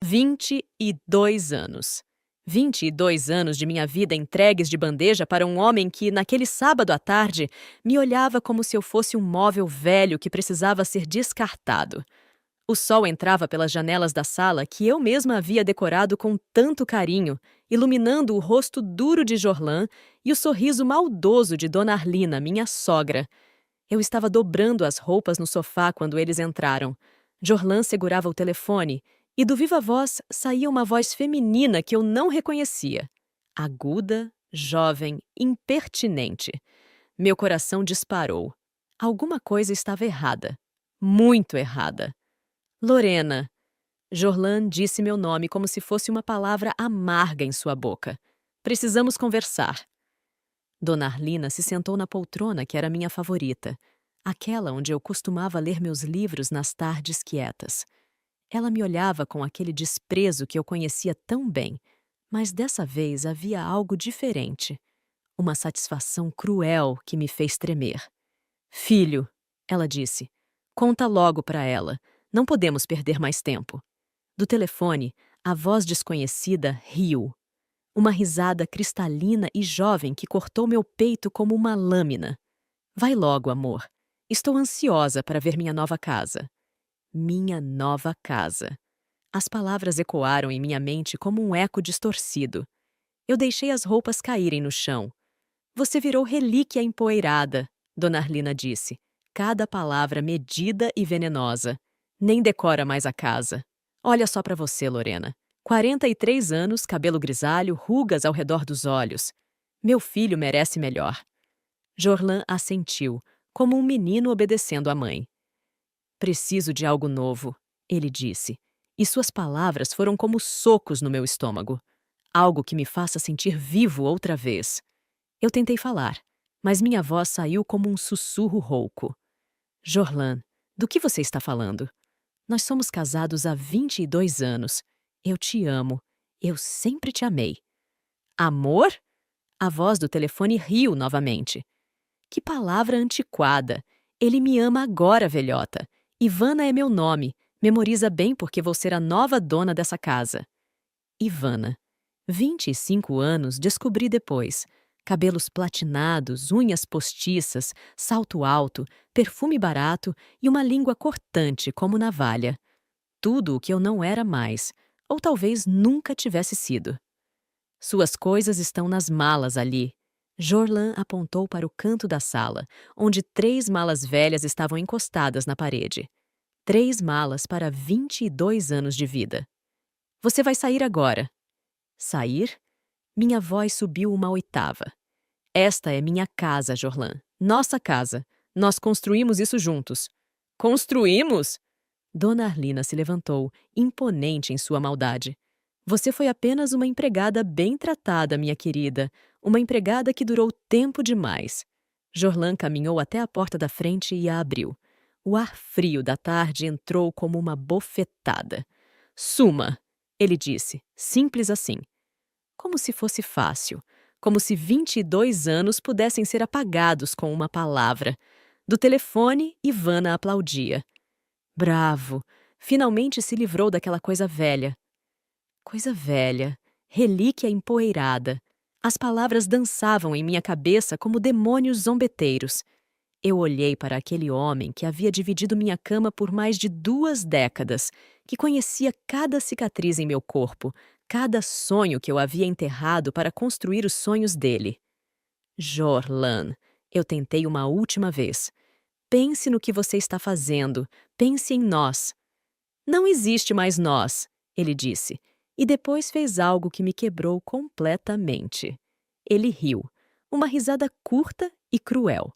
22 anos. 22 anos de minha vida entregues de bandeja para um homem que, naquele sábado à tarde, me olhava como se eu fosse um móvel velho que precisava ser descartado. O sol entrava pelas janelas da sala que eu mesma havia decorado com tanto carinho, iluminando o rosto duro de Jorlan e o sorriso maldoso de Dona Arlina, minha sogra. Eu estava dobrando as roupas no sofá quando eles entraram. Jorlan segurava o telefone e do viva voz saía uma voz feminina que eu não reconhecia. Aguda, jovem, impertinente. Meu coração disparou. Alguma coisa estava errada. Muito errada. Lorena. Jorlan disse meu nome como se fosse uma palavra amarga em sua boca. Precisamos conversar. Dona Arlina se sentou na poltrona que era minha favorita, aquela onde eu costumava ler meus livros nas tardes quietas. Ela me olhava com aquele desprezo que eu conhecia tão bem, mas dessa vez havia algo diferente. Uma satisfação cruel que me fez tremer. "Filho", ela disse, "conta logo para ela. Não podemos perder mais tempo." Do telefone, a voz desconhecida riu. Uma risada cristalina e jovem que cortou meu peito como uma lâmina. "Vai logo, amor. Estou ansiosa para ver minha nova casa." Minha nova casa. As palavras ecoaram em minha mente como um eco distorcido. Eu deixei as roupas caírem no chão. "Você virou relíquia empoeirada", Dona Arlina disse. Cada palavra medida e venenosa. "Nem decora mais a casa. Olha só para você, Lorena. 43 anos, cabelo grisalho, rugas ao redor dos olhos. Meu filho merece melhor." Jorlan assentiu, como um menino obedecendo à mãe. "Preciso de algo novo", ele disse, e suas palavras foram como socos no meu estômago. Algo que me faça sentir vivo outra vez. Eu tentei falar, mas minha voz saiu como um sussurro rouco. "Jorlan, do que você está falando? Nós somos casados há 22 anos. Eu te amo. Eu sempre te amei." "Amor?" A voz do telefone riu novamente. "Que palavra antiquada. Ele me ama agora, velhota. Ivana é meu nome. Memoriza bem porque vou ser a nova dona dessa casa." Ivana. 25 anos descobri depois. Cabelos platinados, unhas postiças, salto alto, perfume barato e uma língua cortante como navalha. Tudo o que eu não era mais, ou talvez nunca tivesse sido. "Suas coisas estão nas malas ali." Jorlan apontou para o canto da sala, onde 3 malas velhas estavam encostadas na parede. 3 malas para 22 anos de vida. "Você vai sair agora." "Sair?" Minha voz subiu uma oitava. "Esta é minha casa, Jorlan. Nossa casa. Nós construímos isso juntos." "Construímos?" Dona Arlina se levantou, imponente em sua maldade. "Você foi apenas uma empregada bem tratada, minha querida. Uma empregada que durou tempo demais." Jorlan caminhou até a porta da frente e a abriu. O ar frio da tarde entrou como uma bofetada. "Suma", ele disse, simples assim. Como se fosse fácil. Como se 22 anos pudessem ser apagados com uma palavra. Do telefone, Ivana aplaudia. Bravo! Finalmente se livrou daquela coisa velha. Coisa velha. Relíquia empoeirada. As palavras dançavam em minha cabeça como demônios zombeteiros. Eu olhei para aquele homem que havia dividido minha cama por mais de 2 décadas, que conhecia cada cicatriz em meu corpo, cada sonho que eu havia enterrado para construir os sonhos dele. "Jorlan", eu tentei uma última vez. "Pense no que você está fazendo. Pense em nós." "Não existe mais nós", ele disse, e depois fez algo que me quebrou completamente. Ele riu, uma risada curta e cruel.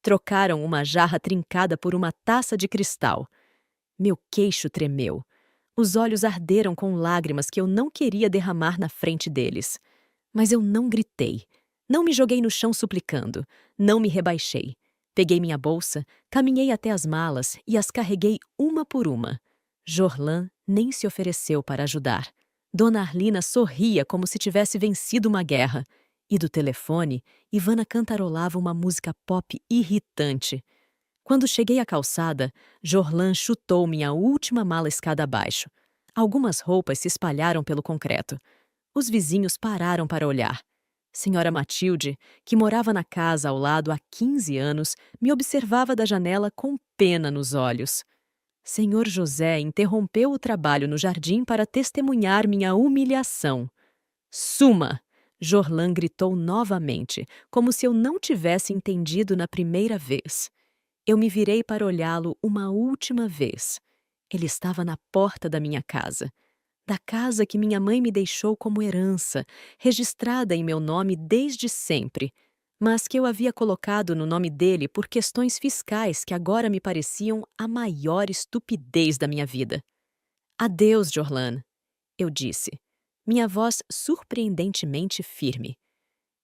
Trocaram uma jarra trincada por uma taça de cristal. Meu queixo tremeu. Os olhos arderam com lágrimas que eu não queria derramar na frente deles. Mas eu não gritei. Não me joguei no chão suplicando. Não me rebaixei. Peguei minha bolsa, caminhei até as malas e as carreguei uma por uma. Jorlan nem se ofereceu para ajudar. Dona Arlina sorria como se tivesse vencido uma guerra. E do telefone, Ivana cantarolava uma música pop irritante. Quando cheguei à calçada, Jorlan chutou minha última mala escada abaixo. Algumas roupas se espalharam pelo concreto. Os vizinhos pararam para olhar. Senhora Matilde, que morava na casa ao lado há 15 anos, me observava da janela com pena nos olhos. Senhor José interrompeu o trabalho no jardim para testemunhar minha humilhação. Suma! Jorlan gritou novamente, como se eu não tivesse entendido na primeira vez. Eu me virei para olhá-lo uma última vez. Ele estava na porta da minha casa. Da casa que minha mãe me deixou como herança, registrada em meu nome desde sempre, mas que eu havia colocado no nome dele por questões fiscais que agora me pareciam a maior estupidez da minha vida. Adeus, Jorlan, eu disse, minha voz surpreendentemente firme.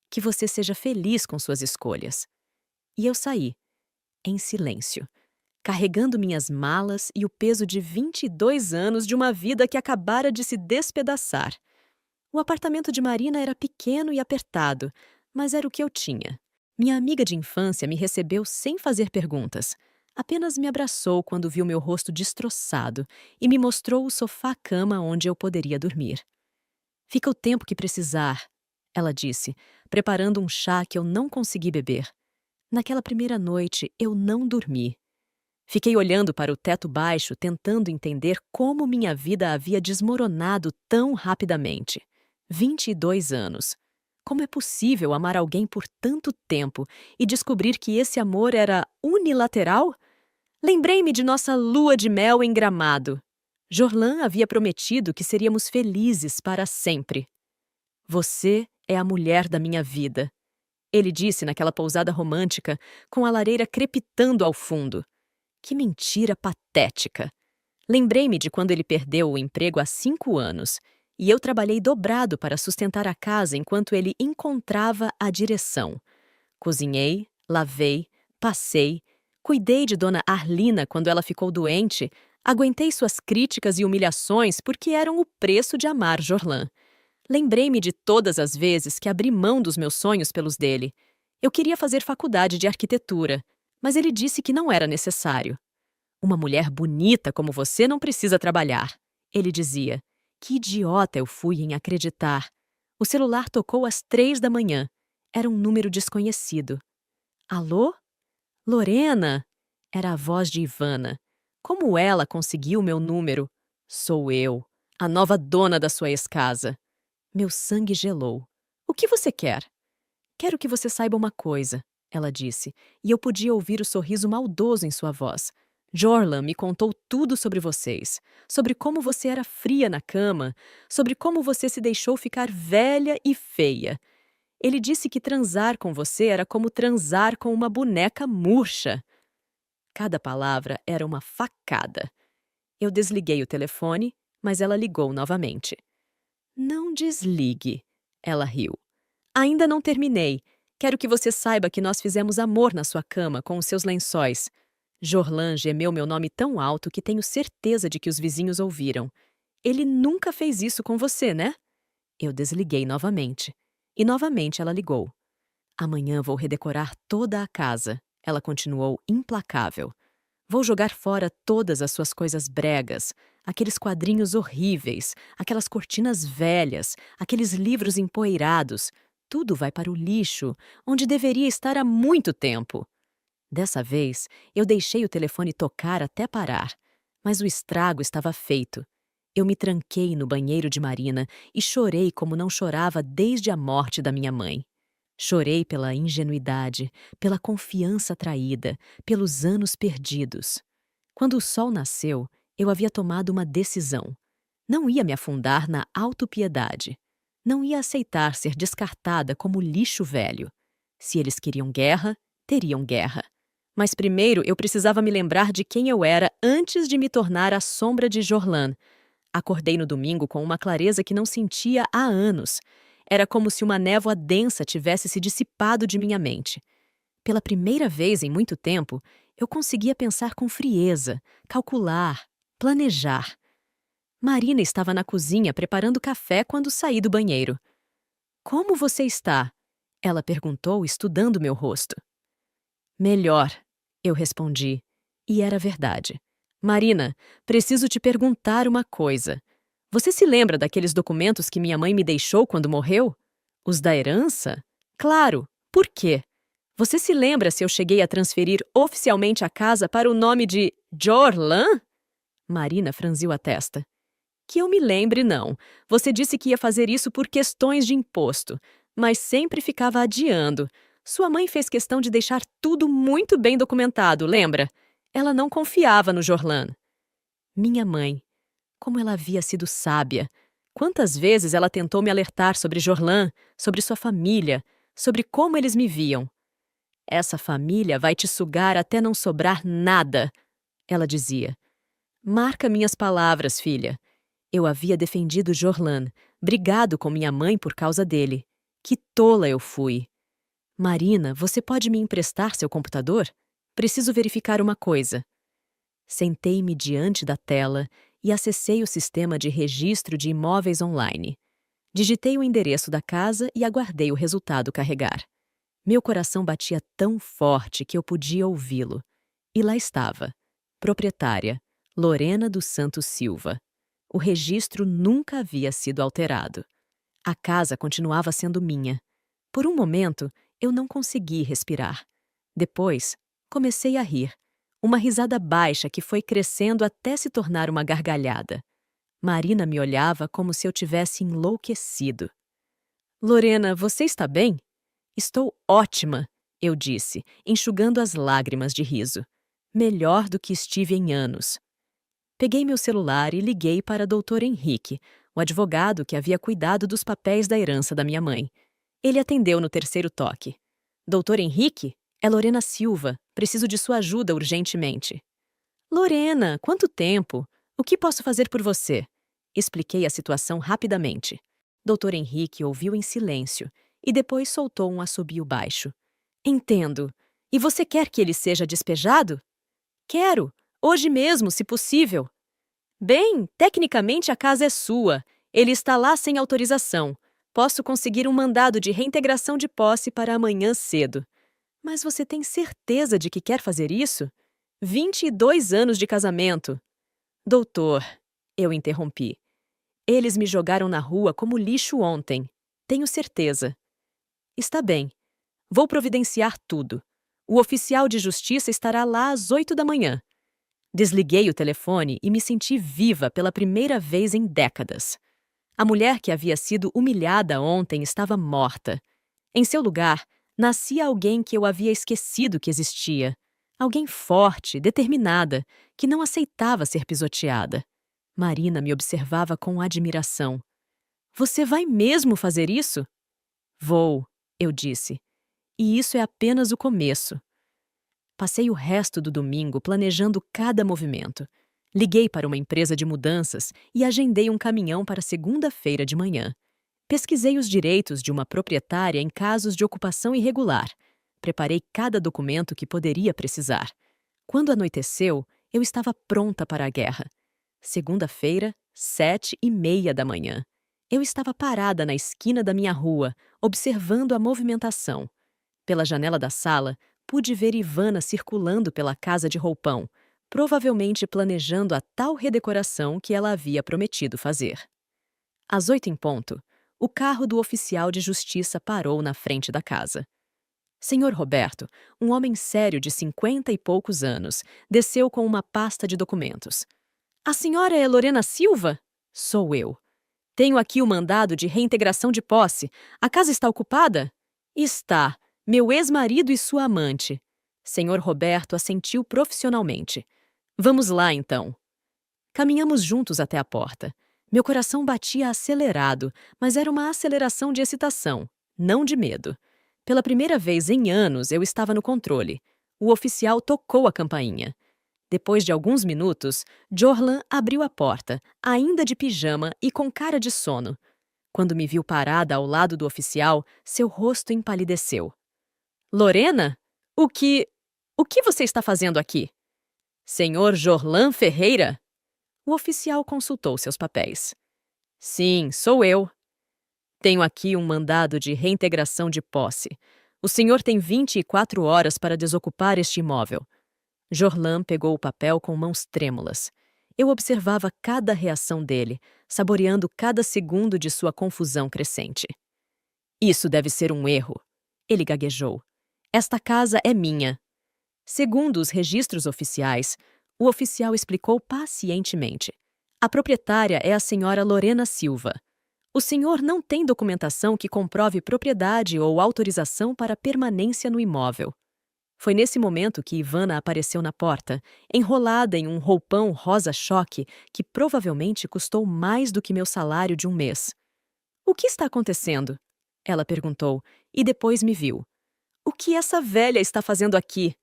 Que você seja feliz com suas escolhas. E eu saí, em silêncio, carregando minhas malas e o peso de 22 anos de uma vida que acabara de se despedaçar. O apartamento de Marina era pequeno e apertado, mas era o que eu tinha. Minha amiga de infância me recebeu sem fazer perguntas. Apenas me abraçou quando viu meu rosto destroçado e me mostrou o sofá-cama onde eu poderia dormir. Fica o tempo que precisar, ela disse, preparando um chá que eu não consegui beber. Naquela primeira noite, eu não dormi. Fiquei olhando para o teto baixo, tentando entender como minha vida havia desmoronado tão rapidamente. 22 anos. Como é possível amar alguém por tanto tempo e descobrir que esse amor era unilateral? Lembrei-me de nossa lua de mel em Gramado. Jorlan havia prometido que seríamos felizes para sempre. Você é a mulher da minha vida, ele disse naquela pousada romântica, com a lareira crepitando ao fundo. Que mentira patética! Lembrei-me de quando ele perdeu o emprego há 5 anos, e eu trabalhei dobrado para sustentar a casa enquanto ele encontrava a direção. Cozinhei, lavei, passei, cuidei de Dona Arlina quando ela ficou doente, aguentei suas críticas e humilhações porque eram o preço de amar Jorlan. Lembrei-me de todas as vezes que abri mão dos meus sonhos pelos dele. Eu queria fazer faculdade de arquitetura, mas ele disse que não era necessário. Uma mulher bonita como você não precisa trabalhar, ele dizia. Que idiota eu fui em acreditar. O celular tocou às 3 da manhã. Era um número desconhecido. Alô? Lorena? Era a voz de Ivana. Como ela conseguiu meu número? Sou eu, a nova dona da sua ex-casa. Meu sangue gelou. O que você quer? Quero que você saiba uma coisa, ela disse, e eu podia ouvir o sorriso maldoso em sua voz. Jorlan me contou tudo sobre vocês, sobre como você era fria na cama, sobre como você se deixou ficar velha e feia. Ele disse que transar com você era como transar com uma boneca murcha. Cada palavra era uma facada. Eu desliguei o telefone, mas ela ligou novamente. Não desligue, ela riu. Ainda não terminei. Quero que você saiba que nós fizemos amor na sua cama com os seus lençóis. Jorlan gemeu meu nome tão alto que tenho certeza de que os vizinhos ouviram. Ele nunca fez isso com você, né? Eu desliguei novamente. E novamente ela ligou. Amanhã vou redecorar toda a casa, ela continuou implacável. Vou jogar fora todas as suas coisas bregas, aqueles quadrinhos horríveis, aquelas cortinas velhas, aqueles livros empoeirados. Tudo vai para o lixo, onde deveria estar há muito tempo. Dessa vez, eu deixei o telefone tocar até parar, mas o estrago estava feito. Eu me tranquei no banheiro de Marina e chorei como não chorava desde a morte da minha mãe. Chorei pela ingenuidade, pela confiança traída, pelos anos perdidos. Quando o sol nasceu, eu havia tomado uma decisão. Não ia me afundar na autopiedade. Não ia aceitar ser descartada como lixo velho. Se eles queriam guerra, teriam guerra. Mas primeiro eu precisava me lembrar de quem eu era antes de me tornar a sombra de Jorlan. Acordei no domingo com uma clareza que não sentia há anos. Era como se uma névoa densa tivesse se dissipado de minha mente. Pela primeira vez em muito tempo, eu conseguia pensar com frieza, calcular, planejar. Marina estava na cozinha preparando café quando saí do banheiro. Como você está? Ela perguntou, estudando meu rosto. Melhor, eu respondi. E era verdade. Marina, preciso te perguntar uma coisa. Você se lembra daqueles documentos que minha mãe me deixou quando morreu? Os da herança? Claro. Por quê? Você se lembra se eu cheguei a transferir oficialmente a casa para o nome de Jorlan? Marina franziu a testa. Que eu me lembre, não. Você disse que ia fazer isso por questões de imposto, mas sempre ficava adiando. Sua mãe fez questão de deixar tudo muito bem documentado, lembra? Ela não confiava no Jorlan. Minha mãe. Como ela havia sido sábia. Quantas vezes ela tentou me alertar sobre Jorlan, sobre sua família, sobre como eles me viam. Essa família vai te sugar até não sobrar nada, ela dizia. Marca minhas palavras, filha. Eu havia defendido Jorlan, brigado com minha mãe por causa dele. Que tola eu fui. Marina, você pode me emprestar seu computador? Preciso verificar uma coisa. Sentei-me diante da tela e acessei o sistema de registro de imóveis online. Digitei o endereço da casa e aguardei o resultado carregar. Meu coração batia tão forte que eu podia ouvi-lo. E lá estava. Proprietária, Lorena dos Santos Silva. O registro nunca havia sido alterado. A casa continuava sendo minha. Por um momento, eu não consegui respirar. Depois, comecei a rir. Uma risada baixa que foi crescendo até se tornar uma gargalhada. Marina me olhava como se eu tivesse enlouquecido. Lorena, você está bem? Estou ótima, eu disse, enxugando as lágrimas de riso. Melhor do que estive em anos. Peguei meu celular e liguei para Dr. Henrique, o advogado que havia cuidado dos papéis da herança da minha mãe. Ele atendeu no terceiro toque. Dr. Henrique? É Lorena Silva. Preciso de sua ajuda urgentemente. Lorena, quanto tempo? O que posso fazer por você? Expliquei a situação rapidamente. Dr. Henrique ouviu em silêncio e depois soltou um assobio baixo. Entendo. E você quer que ele seja despejado? Quero. Hoje mesmo, se possível. Bem, tecnicamente a casa é sua. Ele está lá sem autorização. Posso conseguir um mandado de reintegração de posse para amanhã cedo. Mas você tem certeza de que quer fazer isso? 22 anos de casamento. Doutor, eu interrompi. Eles me jogaram na rua como lixo ontem. Tenho certeza. Está bem. Vou providenciar tudo. O oficial de justiça estará lá às 8 da manhã. Desliguei o telefone e me senti viva pela primeira vez em décadas. A mulher que havia sido humilhada ontem estava morta. Em seu lugar, nascia alguém que eu havia esquecido que existia. Alguém forte, determinada, que não aceitava ser pisoteada. Marina me observava com admiração. Você vai mesmo fazer isso? Vou, eu disse. E isso é apenas o começo. Passei o resto do domingo planejando cada movimento. Liguei para uma empresa de mudanças e agendei um caminhão para segunda-feira de manhã. Pesquisei os direitos de uma proprietária em casos de ocupação irregular. Preparei cada documento que poderia precisar. Quando anoiteceu, eu estava pronta para a guerra. Segunda-feira, 7h30 da manhã. Eu estava parada na esquina da minha rua, observando a movimentação. Pela janela da sala, pude ver Ivana circulando pela casa de roupão, provavelmente planejando a tal redecoração que ela havia prometido fazer. Às 8 em ponto, o carro do oficial de justiça parou na frente da casa. Senhor Roberto, um homem sério de 50 e poucos anos, desceu com uma pasta de documentos. A senhora é Lorena Silva? Sou eu. Tenho aqui o mandado de reintegração de posse. A casa está ocupada? Está. Meu ex-marido e sua amante. Senhor Roberto assentiu profissionalmente. Vamos lá, então. Caminhamos juntos até a porta. Meu coração batia acelerado, mas era uma aceleração de excitação, não de medo. Pela primeira vez em anos, eu estava no controle. O oficial tocou a campainha. Depois de alguns minutos, Jorlan abriu a porta, ainda de pijama e com cara de sono. Quando me viu parada ao lado do oficial, seu rosto empalideceu. Lorena? O que você está fazendo aqui? Senhor Jorlan Ferreira? O oficial consultou seus papéis. Sim, sou eu. Tenho aqui um mandado de reintegração de posse. O senhor tem 24 horas para desocupar este imóvel. Jorlan pegou o papel com mãos trêmulas. Eu observava cada reação dele, saboreando cada segundo de sua confusão crescente. Isso deve ser um erro, ele gaguejou. Esta casa é minha. Segundo os registros oficiais, o oficial explicou pacientemente. A proprietária é a senhora Lorena Silva. O senhor não tem documentação que comprove propriedade ou autorização para permanência no imóvel. Foi nesse momento que Ivana apareceu na porta, enrolada em um roupão rosa-choque que provavelmente custou mais do que meu salário de um mês. O que está acontecendo? Ela perguntou, e depois me viu. O que essa velha está fazendo aqui?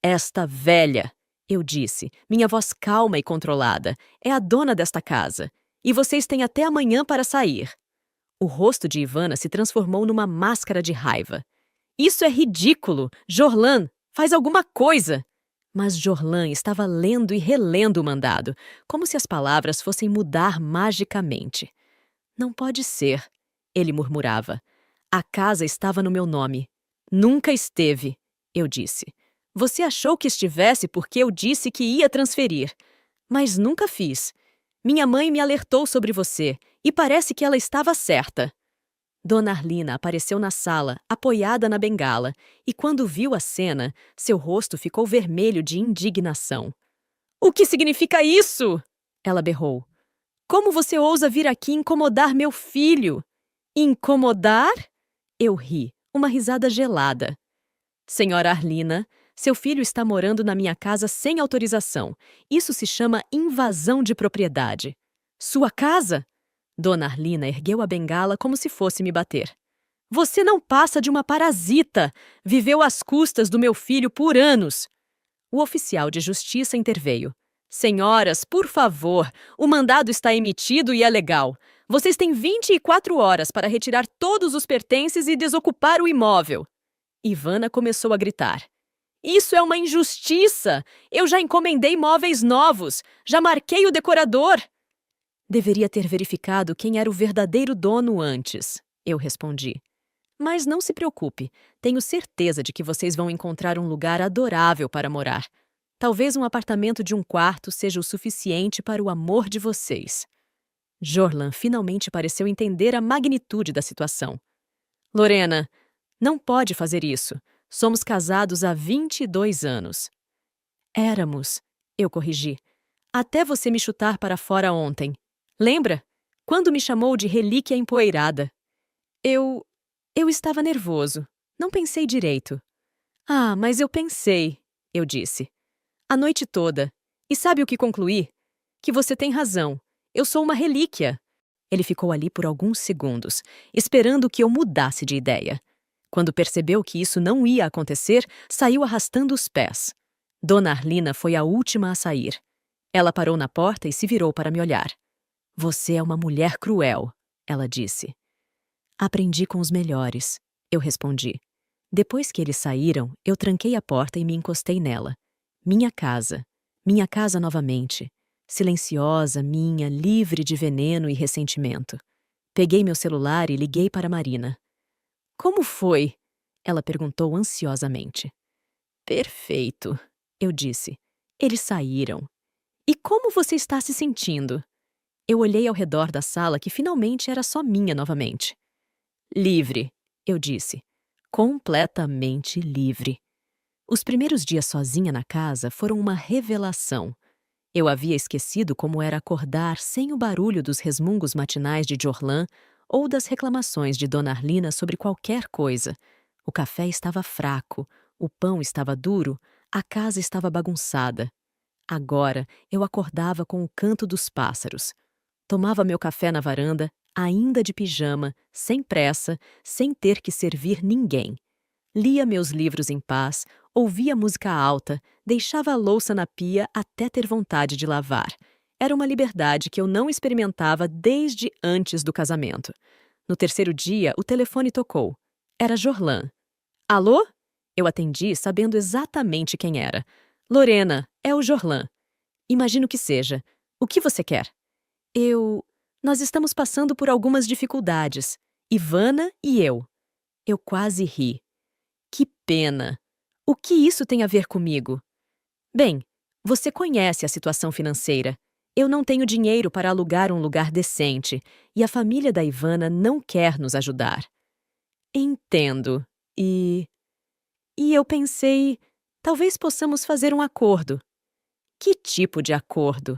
Esta velha, eu disse, minha voz calma e controlada, é a dona desta casa. E vocês têm até amanhã para sair. O rosto de Ivana se transformou numa máscara de raiva. Isso é ridículo! Jorlan, faz alguma coisa! Mas Jorlan estava lendo e relendo o mandado, como se as palavras fossem mudar magicamente. Não pode ser, ele murmurava. A casa estava no meu nome. Nunca esteve, eu disse. Você achou que estivesse porque eu disse que ia transferir. Mas nunca fiz. Minha mãe me alertou sobre você, e parece que ela estava certa. Dona Arlina apareceu na sala, apoiada na bengala, e quando viu a cena, seu rosto ficou vermelho de indignação. O que significa isso? Ela berrou. Como você ousa vir aqui incomodar meu filho? Incomodar? Eu ri, uma risada gelada. Senhora Arlina, seu filho está morando na minha casa sem autorização. Isso se chama invasão de propriedade. Sua casa? Dona Arlina ergueu a bengala como se fosse me bater. Você não passa de uma parasita! Viveu às custas do meu filho por anos! O oficial de justiça interveio. Senhoras, por favor, o mandado está emitido e é legal. Vocês têm 24 horas para retirar todos os pertences e desocupar o imóvel. Ivana começou a gritar. Isso é uma injustiça! Eu já encomendei móveis novos! Já marquei o decorador! Deveria ter verificado quem era o verdadeiro dono antes, eu respondi. Mas não se preocupe, tenho certeza de que vocês vão encontrar um lugar adorável para morar. Talvez um apartamento de um quarto seja o suficiente para o amor de vocês. Jorlan finalmente pareceu entender a magnitude da situação. Lorena, não pode fazer isso. Somos casados há 22 anos. Éramos, eu corrigi. Até você me chutar para fora ontem. Lembra? Quando me chamou de relíquia empoeirada. Eu estava nervoso. Não pensei direito. Ah, mas eu pensei, eu disse. A noite toda. E sabe o que concluí? Que você tem razão. Eu sou uma relíquia. Ele ficou ali por alguns segundos, esperando que eu mudasse de ideia. Quando percebeu que isso não ia acontecer, saiu arrastando os pés. Dona Arlina foi a última a sair. Ela parou na porta e se virou para me olhar. Você é uma mulher cruel, ela disse. Aprendi com os melhores, eu respondi. Depois que eles saíram, eu tranquei a porta e me encostei nela. Minha casa novamente. Silenciosa, minha, livre de veneno e ressentimento. Peguei meu celular e liguei para Marina. Como foi? Ela perguntou ansiosamente. Perfeito, eu disse. Eles saíram. E como você está se sentindo? Eu olhei ao redor da sala que finalmente era só minha novamente. Livre, eu disse. Completamente livre. Os primeiros dias sozinha na casa foram uma revelação. Eu havia esquecido como era acordar sem o barulho dos resmungos matinais de Jorlan ou das reclamações de Dona Arlina sobre qualquer coisa. O café estava fraco, o pão estava duro, a casa estava bagunçada. Agora eu acordava com o canto dos pássaros. Tomava meu café na varanda, ainda de pijama, sem pressa, sem ter que servir ninguém. Lia meus livros em paz, ouvia música alta, deixava a louça na pia até ter vontade de lavar. Era uma liberdade que eu não experimentava desde antes do casamento. No terceiro dia, o telefone tocou. Era Jorlan. Alô? Eu atendi, sabendo exatamente quem era. Lorena, é o Jorlan. Imagino que seja. O que você quer? Nós estamos passando por algumas dificuldades. Ivana e eu. Eu quase ri. Que pena. O que isso tem a ver comigo? Bem, você conhece a situação financeira. Eu não tenho dinheiro para alugar um lugar decente e a família da Ivana não quer nos ajudar. Entendo. E eu pensei, talvez possamos fazer um acordo. Que tipo de acordo?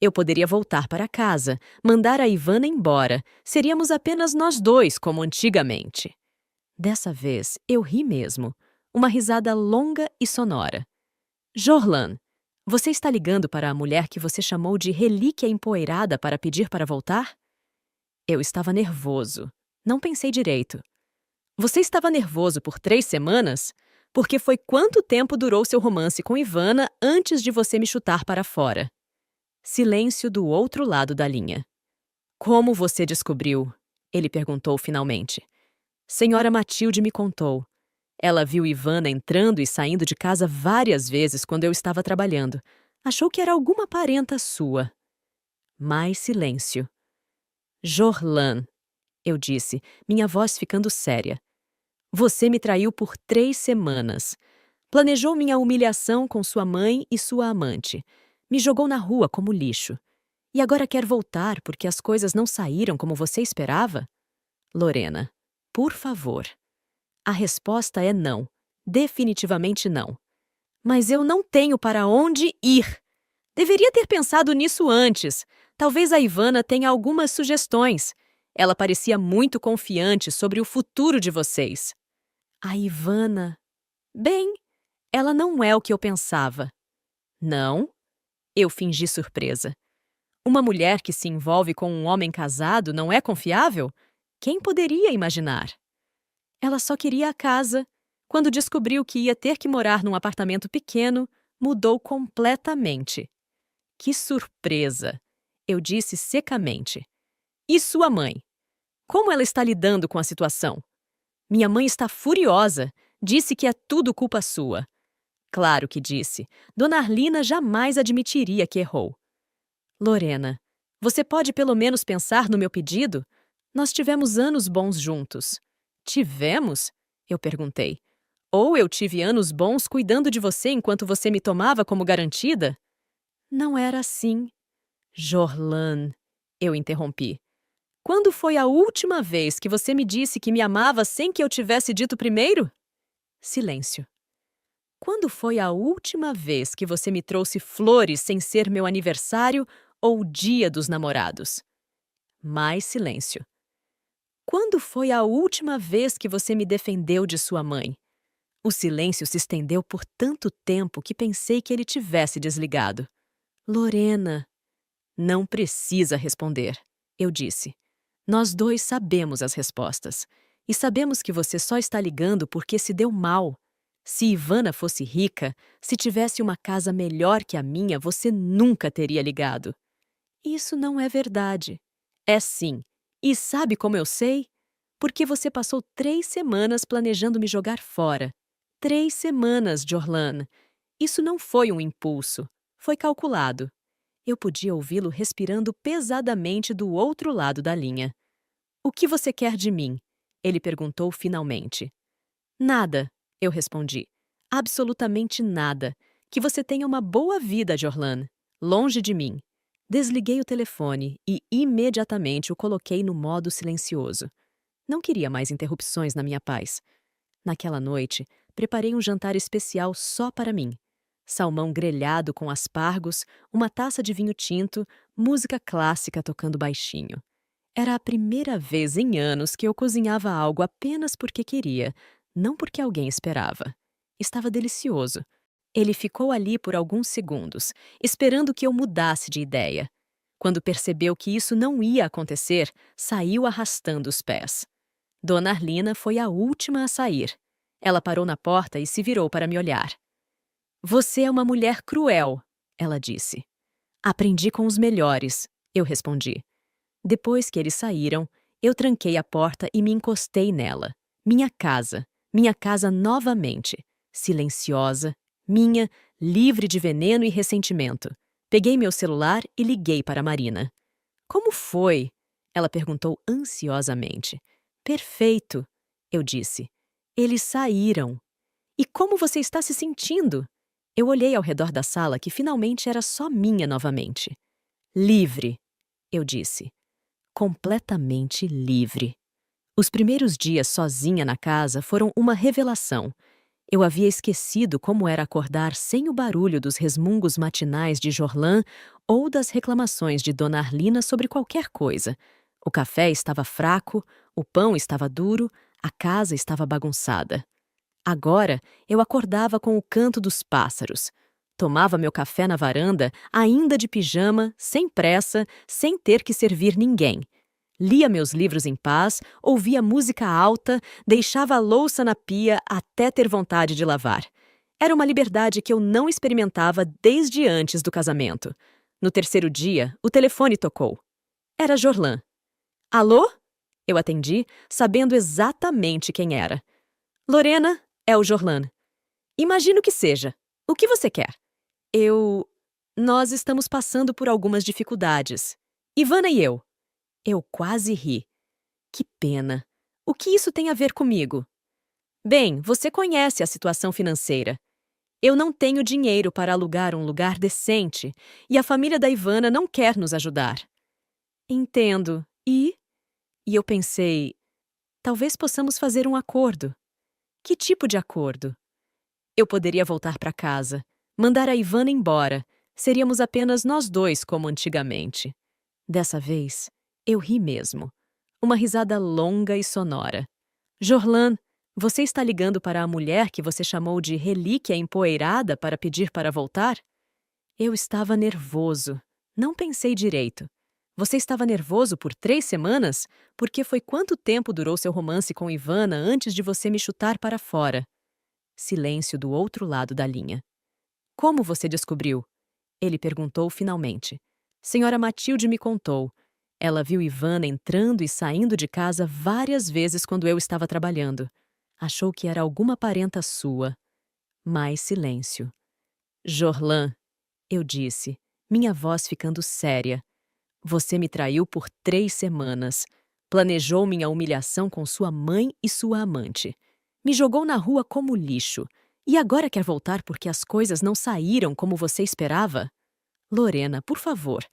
Eu poderia voltar para casa, mandar a Ivana embora. Seríamos apenas nós dois, como antigamente. Dessa vez, eu ri mesmo. Uma risada longa e sonora. Jorlan, você está ligando para a mulher que você chamou de relíquia empoeirada para pedir para voltar? Eu estava nervoso. Não pensei direito. Você estava nervoso por 3 semanas? Porque foi quanto tempo durou seu romance com Ivana antes de você me chutar para fora? Silêncio do outro lado da linha. Como você descobriu? Ele perguntou finalmente. Senhora Matilde me contou. Ela viu Ivana entrando e saindo de casa várias vezes quando eu estava trabalhando. Achou que era alguma parenta sua. Mais silêncio. Jorlan, eu disse, minha voz ficando séria. Você me traiu por 3 semanas. Planejou minha humilhação com sua mãe e sua amante. Me jogou na rua como lixo. E agora quer voltar porque as coisas não saíram como você esperava? Lorena, por favor. A resposta é não. Definitivamente não. Mas eu não tenho para onde ir. Deveria ter pensado nisso antes. Talvez a Ivana tenha algumas sugestões. Ela parecia muito confiante sobre o futuro de vocês. A Ivana... Bem, ela não é o que eu pensava. Não? Eu fingi surpresa. Uma mulher que se envolve com um homem casado não é confiável? Quem poderia imaginar? Ela só queria a casa. Quando descobriu que ia ter que morar num apartamento pequeno, mudou completamente. Que surpresa! Eu disse secamente. E sua mãe? Como ela está lidando com a situação? Minha mãe está furiosa. Disse que é tudo culpa sua. Claro que disse. Dona Arlina jamais admitiria que errou. Lorena, você pode pelo menos pensar no meu pedido? Nós tivemos anos bons juntos. Tivemos? Eu perguntei. Ou eu tive anos bons cuidando de você enquanto você me tomava como garantida? Não era assim. Jorlan, eu interrompi. Quando foi a última vez que você me disse que me amava sem que eu tivesse dito primeiro? Silêncio. Quando foi a última vez que você me trouxe flores sem ser meu aniversário ou o dia dos namorados? Mais silêncio. Quando foi a última vez que você me defendeu de sua mãe? O silêncio se estendeu por tanto tempo que pensei que ele tivesse desligado. Lorena. Não precisa responder, eu disse. Nós dois sabemos as respostas. E sabemos que você só está ligando porque se deu mal. Se Ivana fosse rica, se tivesse uma casa melhor que a minha, você nunca teria ligado. Isso não é verdade. É sim. E sabe como eu sei? Porque você passou 3 semanas planejando me jogar fora. 3 semanas, Jorlan. Isso não foi um impulso. Foi calculado. Eu podia ouvi-lo respirando pesadamente do outro lado da linha. O que você quer de mim? Ele perguntou finalmente. Nada, eu respondi. Absolutamente nada. Que você tenha uma boa vida, Jorlan. Longe de mim. Desliguei o telefone e imediatamente o coloquei no modo silencioso. Não queria mais interrupções na minha paz. Naquela noite, preparei um jantar especial só para mim. Salmão grelhado com aspargos, uma taça de vinho tinto, música clássica tocando baixinho. Era a primeira vez em anos que eu cozinhava algo apenas porque queria, não porque alguém esperava. Estava delicioso. Ele ficou ali por alguns segundos, esperando que eu mudasse de ideia. Quando percebeu que isso não ia acontecer, saiu arrastando os pés. Dona Arlina foi a última a sair. Ela parou na porta e se virou para me olhar. Você é uma mulher cruel, ela disse. Aprendi com os melhores, eu respondi. Depois que eles saíram, eu tranquei a porta e me encostei nela. Minha casa novamente, silenciosa, minha, livre de veneno e ressentimento. Peguei meu celular e liguei para Marina. Como foi? Ela perguntou ansiosamente. Perfeito, eu disse. Eles saíram. E como você está se sentindo? Eu olhei ao redor da sala que finalmente era só minha novamente. Livre, eu disse. Completamente livre. Os primeiros dias sozinha na casa foram uma revelação. Eu havia esquecido como era acordar sem o barulho dos resmungos matinais de Jorlan ou das reclamações de Dona Arlina sobre qualquer coisa. O café estava fraco, o pão estava duro, a casa estava bagunçada. Agora eu acordava com o canto dos pássaros. Tomava meu café na varanda, ainda de pijama, sem pressa, sem ter que servir ninguém. Lia meus livros em paz, ouvia música alta, deixava a louça na pia até ter vontade de lavar. Era uma liberdade que eu não experimentava desde antes do casamento. No terceiro dia, o telefone tocou. Era Jorlan. Alô? Eu atendi, sabendo exatamente quem era. Lorena, é o Jorlan. Imagino que seja. O que você quer? Nós estamos passando por algumas dificuldades. Ivana e eu. Eu quase ri. Que pena. O que isso tem a ver comigo? Bem, você conhece a situação financeira. Eu não tenho dinheiro para alugar um lugar decente e a família da Ivana não quer nos ajudar. Entendo. E eu pensei, talvez possamos fazer um acordo. Que tipo de acordo? Eu poderia voltar para casa, mandar a Ivana embora. Seríamos apenas nós dois como antigamente. Dessa vez, eu ri mesmo. Uma risada longa e sonora. Jorlan, você está ligando para a mulher que você chamou de relíquia empoeirada para pedir para voltar? Eu estava nervoso. Não pensei direito. Você estava nervoso por 3 semanas? Porque foi quanto tempo durou seu romance com Ivana antes de você me chutar para fora? Silêncio do outro lado da linha. Como você descobriu? Ele perguntou finalmente. Senhora Matilde me contou. Ela viu Ivana entrando e saindo de casa várias vezes quando eu estava trabalhando. Achou que era alguma parenta sua. Mais silêncio. Jorlan, eu disse, minha voz ficando séria. Você me traiu por 3 semanas. Planejou minha humilhação com sua mãe e sua amante. Me jogou na rua como lixo. E agora quer voltar porque as coisas não saíram como você esperava? Lorena, por favor.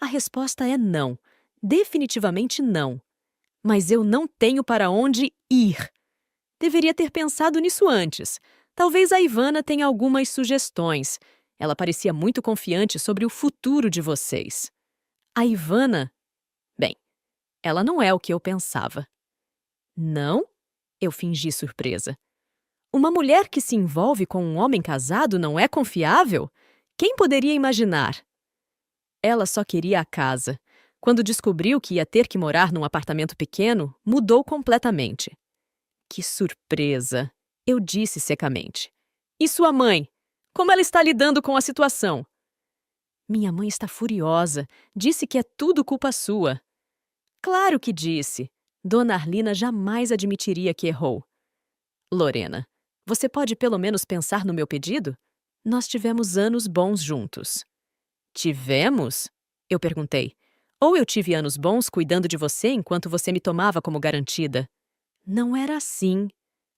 A resposta é não. Definitivamente não. Mas eu não tenho para onde ir. Deveria ter pensado nisso antes. Talvez a Ivana tenha algumas sugestões. Ela parecia muito confiante sobre o futuro de vocês. A Ivana? Bem, ela não é o que eu pensava. Não? Eu fingi surpresa. Uma mulher que se envolve com um homem casado não é confiável? Quem poderia imaginar? Ela só queria a casa. Quando descobriu que ia ter que morar num apartamento pequeno, mudou completamente. Que surpresa! Eu disse secamente. E sua mãe? Como ela está lidando com a situação? Minha mãe está furiosa. Disse que é tudo culpa sua. Claro que disse. Dona Arlina jamais admitiria que errou. Lorena, você pode pelo menos pensar no meu pedido? Nós tivemos anos bons juntos. Tivemos? Eu perguntei. Ou eu tive anos bons cuidando de você enquanto você me tomava como garantida? Não era assim.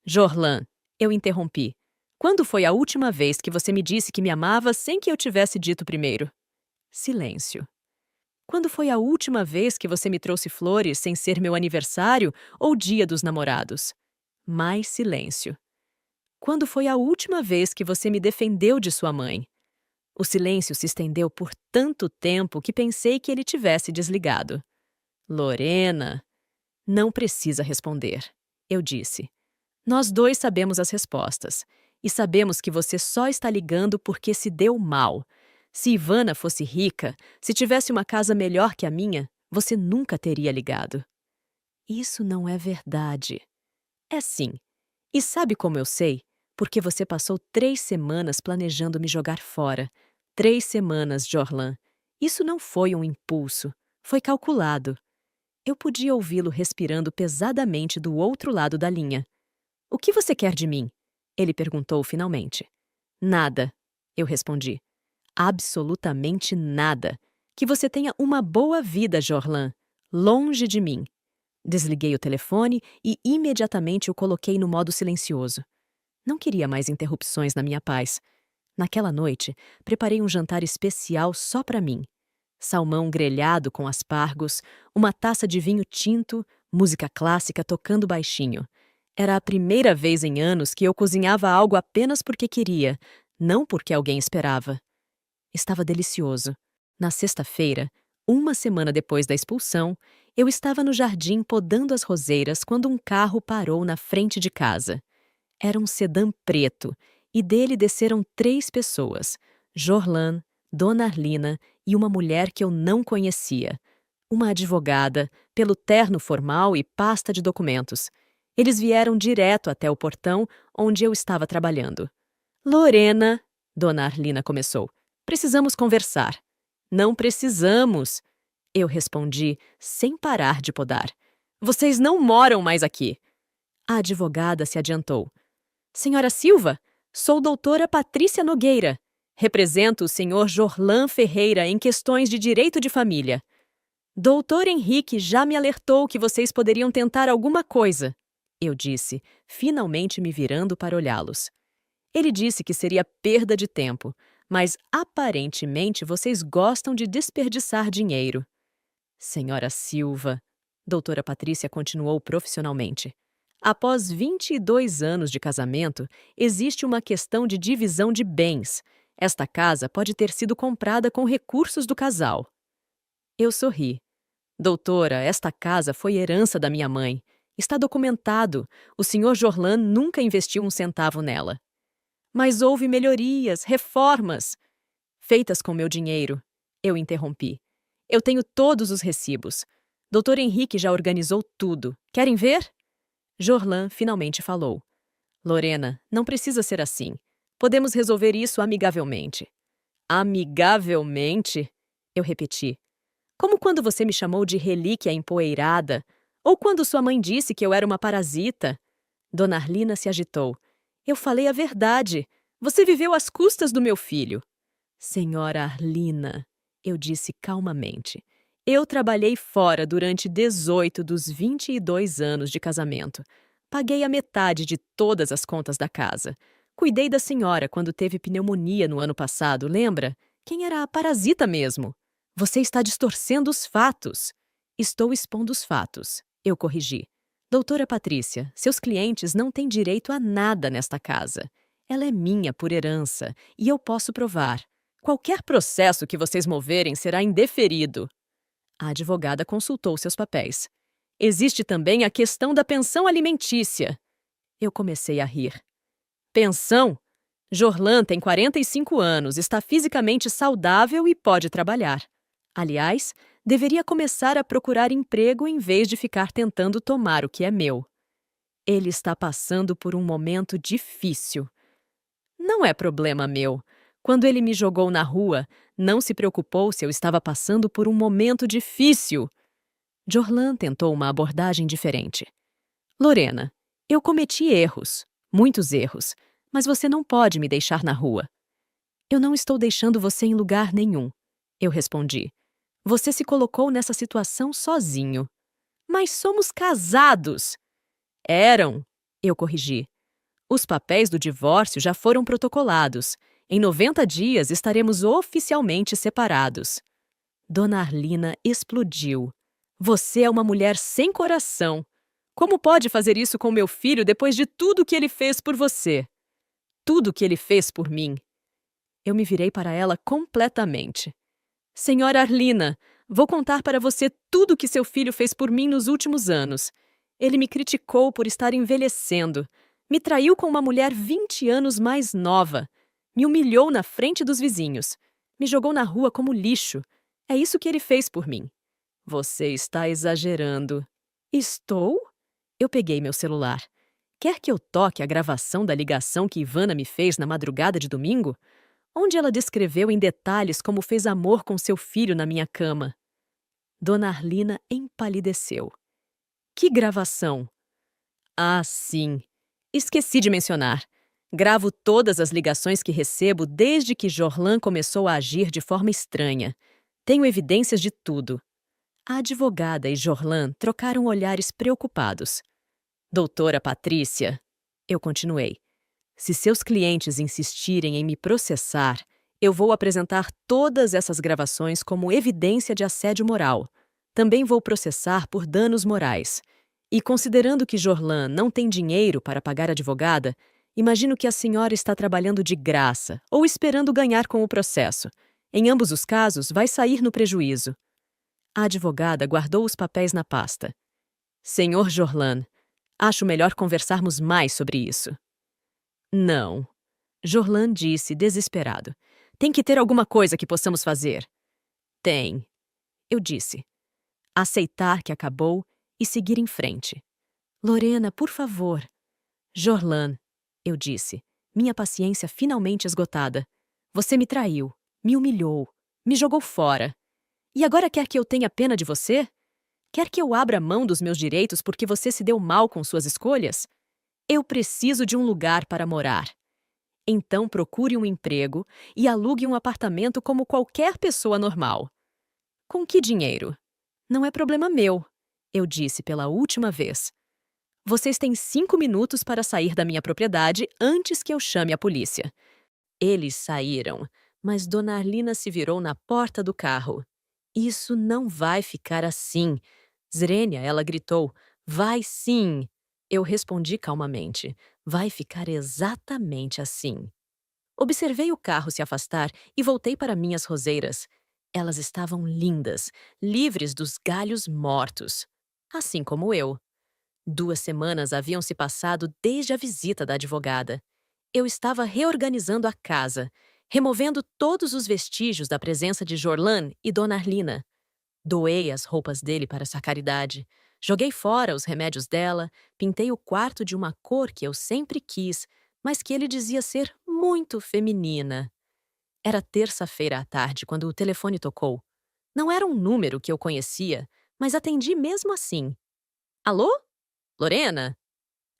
Jorlan, eu interrompi. Quando foi a última vez que você me disse que me amava sem que eu tivesse dito primeiro? Silêncio. Quando foi a última vez que você me trouxe flores sem ser meu aniversário ou dia dos namorados? Mais silêncio. Quando foi a última vez que você me defendeu de sua mãe? O silêncio se estendeu por tanto tempo que pensei que ele tivesse desligado. Lorena, não precisa responder, eu disse. Nós dois sabemos as respostas. E sabemos que você só está ligando porque se deu mal. Se Ivana fosse rica, se tivesse uma casa melhor que a minha, você nunca teria ligado. Isso não é verdade. É sim. E sabe como eu sei? Porque você passou 3 semanas planejando me jogar fora. 3 semanas, Jorlan. Isso não foi um impulso. Foi calculado. Eu podia ouvi-lo respirando pesadamente do outro lado da linha. O que você quer de mim? Ele perguntou finalmente. Nada, eu respondi. Absolutamente nada. Que você tenha uma boa vida, Jorlan. Longe de mim. Desliguei o telefone e imediatamente o coloquei no modo silencioso. Não queria mais interrupções na minha paz. Naquela noite, preparei um jantar especial só para mim. Salmão grelhado com aspargos, uma taça de vinho tinto, música clássica tocando baixinho. Era a primeira vez em anos que eu cozinhava algo apenas porque queria, não porque alguém esperava. Estava delicioso. Na sexta-feira, uma semana depois da expulsão, eu estava no jardim podando as roseiras quando um carro parou na frente de casa. Era um sedã preto e dele desceram 3 pessoas: Jorlan, Dona Arlina e uma mulher que eu não conhecia. Uma advogada, pelo terno formal e pasta de documentos. Eles vieram direto até o portão onde eu estava trabalhando. Lorena, Dona Arlina começou. Precisamos conversar. Não precisamos, eu respondi, sem parar de podar. Vocês não moram mais aqui. A advogada se adiantou. Senhora Silva, sou doutora Patrícia Nogueira. Represento o senhor Jorlan Ferreira em questões de direito de família. Doutor Henrique já me alertou que vocês poderiam tentar alguma coisa, eu disse, finalmente me virando para olhá-los. Ele disse que seria perda de tempo, mas aparentemente vocês gostam de desperdiçar dinheiro. Senhora Silva, doutora Patrícia continuou profissionalmente. Após 22 anos de casamento, existe uma questão de divisão de bens. Esta casa pode ter sido comprada com recursos do casal. Eu sorri. Doutora, esta casa foi herança da minha mãe. Está documentado. O senhor Jorlan nunca investiu um centavo nela. Mas houve melhorias, reformas. Feitas com meu dinheiro. Eu interrompi. Eu tenho todos os recibos. Doutor Henrique já organizou tudo. Querem ver? Jorlan finalmente falou. Lorena, não precisa ser assim. Podemos resolver isso amigavelmente. Amigavelmente? Eu repeti. Como quando você me chamou de relíquia empoeirada, ou quando sua mãe disse que eu era uma parasita. Dona Arlina se agitou. Eu falei a verdade. Você viveu às custas do meu filho. Senhora Arlina, eu disse calmamente. Eu trabalhei fora durante 18 dos 22 anos de casamento. Paguei a metade de todas as contas da casa. Cuidei da senhora quando teve pneumonia no ano passado, lembra? Quem era a parasita mesmo? Você está distorcendo os fatos. Estou expondo os fatos. Eu corrigi. Doutora Patrícia, seus clientes não têm direito a nada nesta casa. Ela é minha por herança e eu posso provar. Qualquer processo que vocês moverem será indeferido. A advogada consultou seus papéis. Existe também a questão da pensão alimentícia. Eu comecei a rir. Pensão? Jorlan tem 45 anos, está fisicamente saudável e pode trabalhar. Aliás, deveria começar a procurar emprego em vez de ficar tentando tomar o que é meu. Ele está passando por um momento difícil. Não é problema meu. Quando ele me jogou na rua, não se preocupou se eu estava passando por um momento difícil. Jorlan tentou uma abordagem diferente. Lorena, eu cometi erros, muitos erros, mas você não pode me deixar na rua. Eu não estou deixando você em lugar nenhum, eu respondi. Você se colocou nessa situação sozinho. Mas somos casados. Eram, eu corrigi. Os papéis do divórcio já foram protocolados. Em 90 dias estaremos oficialmente separados. Dona Arlina explodiu. Você é uma mulher sem coração. Como pode fazer isso com meu filho depois de tudo que ele fez por você? Tudo que ele fez por mim. Eu me virei para ela completamente. Senhora Arlina, vou contar para você tudo o que seu filho fez por mim nos últimos anos. Ele me criticou por estar envelhecendo. Me traiu com uma mulher 20 anos mais nova. Me humilhou na frente dos vizinhos. Me jogou na rua como lixo. É isso que ele fez por mim. Você está exagerando. Estou? Eu peguei meu celular. Quer que eu toque a gravação da ligação que Ivana me fez na madrugada de domingo? Onde ela descreveu em detalhes como fez amor com seu filho na minha cama. Dona Arlina empalideceu. Que gravação? Ah, sim. Esqueci de mencionar. Gravo todas as ligações que recebo desde que Jorlan começou a agir de forma estranha. Tenho evidências de tudo. A advogada e Jorlan trocaram olhares preocupados. Doutora Patrícia, eu continuei. Se seus clientes insistirem em me processar, Eu vou apresentar todas essas gravações como evidência de assédio moral. Também vou processar por danos morais. E considerando que Jorlan não tem dinheiro para pagar advogada, imagino que a senhora está trabalhando de graça ou esperando ganhar com o processo. Em ambos os casos, vai sair no prejuízo. A advogada guardou os papéis na pasta. Senhor Jorlan, acho melhor conversarmos mais sobre isso. Não. Jorlan disse, desesperado. Tem que ter alguma coisa que possamos fazer. Tem. Eu disse. Aceitar que acabou e seguir em frente. Lorena, por favor. Jorlan, eu disse, minha paciência finalmente esgotada. Você me traiu, me humilhou, me jogou fora. E agora quer que eu tenha pena de você? Quer que eu abra mão dos meus direitos porque você se deu mal com suas escolhas? Eu preciso de um lugar para morar. Então procure um emprego e alugue um apartamento como qualquer pessoa normal. Com que dinheiro? Não é problema meu, eu disse pela última vez. Vocês têm 5 minutos para sair da minha propriedade antes que eu chame a polícia. Eles saíram, mas Dona Arlina se virou na porta do carro. Isso não vai ficar assim. Zrenia, ela gritou. Vai sim. Eu respondi calmamente. Vai ficar exatamente assim. Observei o carro se afastar e voltei para minhas roseiras. Elas estavam lindas, livres dos galhos mortos. Assim como eu. 2 semanas haviam se passado desde a visita da advogada. Eu estava reorganizando a casa, removendo todos os vestígios da presença de Jorlan e Dona Arlina. Doei as roupas dele para essa caridade. Joguei fora os remédios dela, pintei o quarto de uma cor que eu sempre quis, mas que ele dizia ser muito feminina. Era terça-feira à tarde quando o telefone tocou. Não era um número que eu conhecia, mas atendi mesmo assim. Alô? Lorena?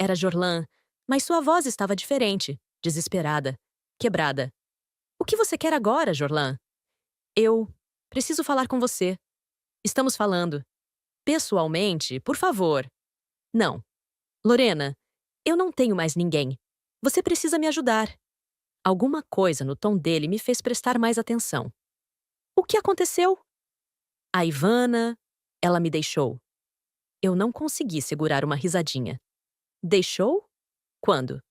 Era Jorlan, mas sua voz estava diferente, desesperada, quebrada. O que você quer agora, Jorlan? Eu preciso falar com você. Estamos falando. Pessoalmente, por favor. Não. Lorena, eu não tenho mais ninguém. Você precisa me ajudar. Alguma coisa no tom dele me fez prestar mais atenção. O que aconteceu? A Ivana, ela me deixou. Eu não consegui segurar uma risadinha. Deixou? Quando?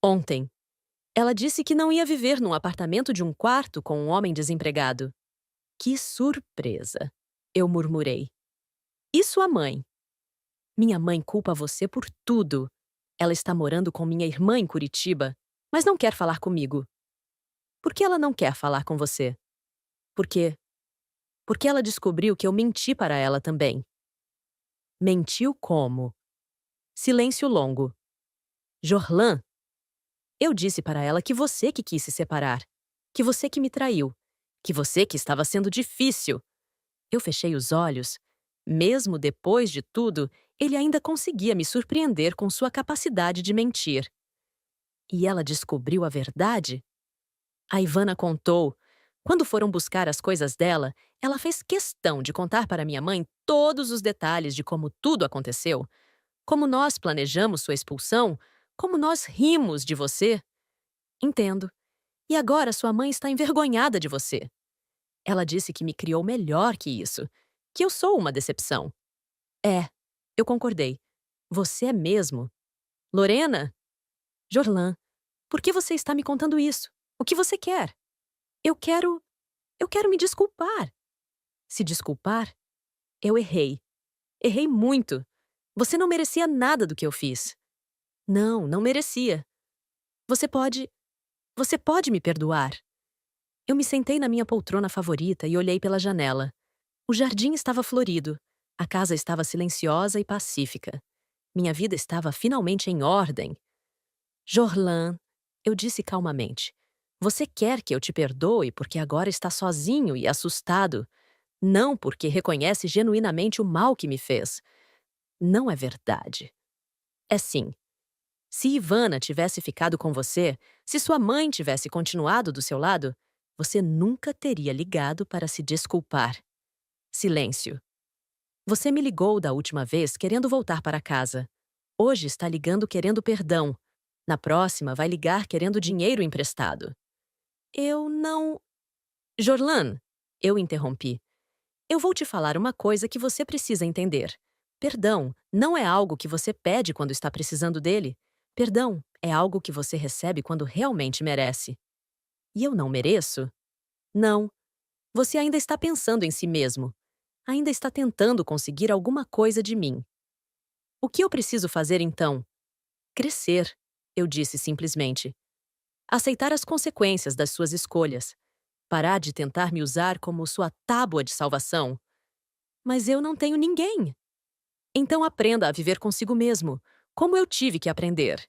Ontem. Ela disse que não ia viver num apartamento de um quarto com um homem desempregado. Que surpresa! Eu murmurei. E sua mãe? Minha mãe culpa você por tudo. Ela está morando com minha irmã em Curitiba, mas não quer falar comigo. Por que ela não quer falar com você? Por quê? Porque ela descobriu que eu menti para ela também. Mentiu como? Silêncio longo. Jorlan? Eu disse para ela que você que quis se separar, que você que me traiu, que você que estava sendo difícil. Eu fechei os olhos. Mesmo depois de tudo, ele ainda conseguia me surpreender com sua capacidade de mentir. E ela descobriu a verdade? A Ivana contou. Quando foram buscar as coisas dela, ela fez questão de contar para minha mãe todos os detalhes de como tudo aconteceu, como nós planejamos sua expulsão, como nós rimos de você. Entendo. E agora sua mãe está envergonhada de você. Ela disse que me criou melhor que isso, que eu sou uma decepção. É, eu concordei. Você é mesmo. Lorena? Jorlan, por que você está me contando isso? O que você quer? Eu quero. Eu quero me desculpar. Se desculpar? Eu errei. Errei muito. Você não merecia nada do que eu fiz. Não, não merecia. Você pode. Você pode me perdoar. Eu me sentei na minha poltrona favorita e olhei pela janela. O jardim estava florido. A casa estava silenciosa e pacífica. Minha vida estava finalmente em ordem. Jorlan, eu disse calmamente, você quer que eu te perdoe porque agora está sozinho e assustado, não porque reconhece genuinamente o mal que me fez. Não é verdade. É sim. Se Ivana tivesse ficado com você, se sua mãe tivesse continuado do seu lado, você nunca teria ligado para se desculpar. Silêncio. Você me ligou da última vez querendo voltar para casa. Hoje está ligando querendo perdão. Na próxima vai ligar querendo dinheiro emprestado. Eu não. Jorlan, eu interrompi. Eu vou te falar uma coisa que você precisa entender. Perdão não é algo que você pede quando está precisando dele. Perdão é algo que você recebe quando realmente merece. E eu não mereço? Não. Você ainda está pensando em si mesmo. Ainda está tentando conseguir alguma coisa de mim. O que eu preciso fazer então? Crescer, eu disse simplesmente. Aceitar as consequências das suas escolhas. Parar de tentar me usar como sua tábua de salvação. Mas eu não tenho ninguém. Então aprenda a viver consigo mesmo, como eu tive que aprender.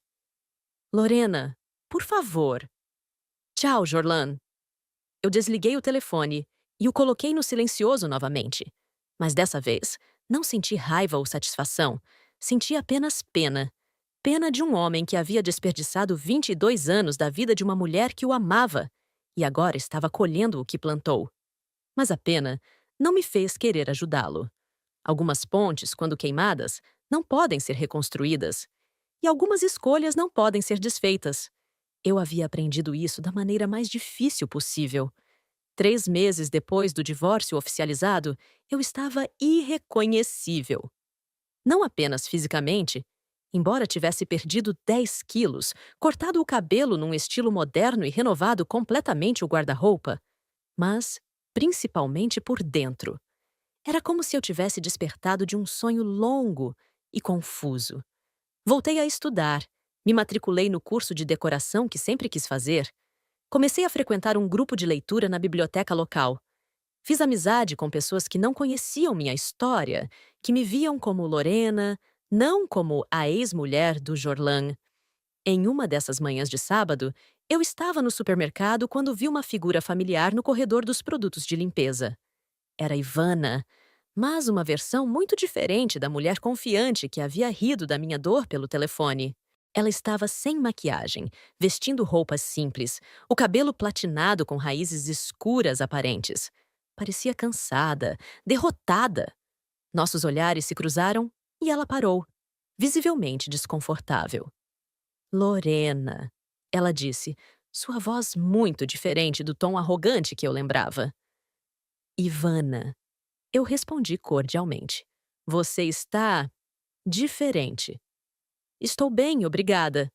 Lorena, por favor. Tchau, Jorlan. Eu desliguei o telefone e o coloquei no silencioso novamente. Mas dessa vez, não senti raiva ou satisfação. Senti apenas pena. Pena de um homem que havia desperdiçado 22 anos da vida de uma mulher que o amava e agora estava colhendo o que plantou. Mas a pena não me fez querer ajudá-lo. Algumas pontes, quando queimadas, não podem ser reconstruídas. E algumas escolhas não podem ser desfeitas. Eu havia aprendido isso da maneira mais difícil possível. 3 meses depois do divórcio oficializado, eu estava irreconhecível. Não apenas fisicamente, embora tivesse perdido 10 quilos, cortado o cabelo num estilo moderno e renovado completamente o guarda-roupa, mas principalmente por dentro. Era como se eu tivesse despertado de um sonho longo e confuso. Voltei a estudar, me matriculei no curso de decoração que sempre quis fazer. Comecei a frequentar um grupo de leitura na biblioteca local. Fiz amizade com pessoas que não conheciam minha história, que me viam como Lorena, não como a ex-mulher do Jorlan. Em uma dessas manhãs de sábado, eu estava no supermercado quando vi uma figura familiar no corredor dos produtos de limpeza. Era Ivana, mas uma versão muito diferente da mulher confiante que havia rido da minha dor pelo telefone. Ela estava sem maquiagem, vestindo roupas simples, o cabelo platinado com raízes escuras aparentes. Parecia cansada, derrotada. Nossos olhares se cruzaram e ela parou, visivelmente desconfortável. Lorena, ela disse, sua voz muito diferente do tom arrogante que eu lembrava. Ivana. Eu respondi cordialmente. Você está diferente. Estou bem, obrigada.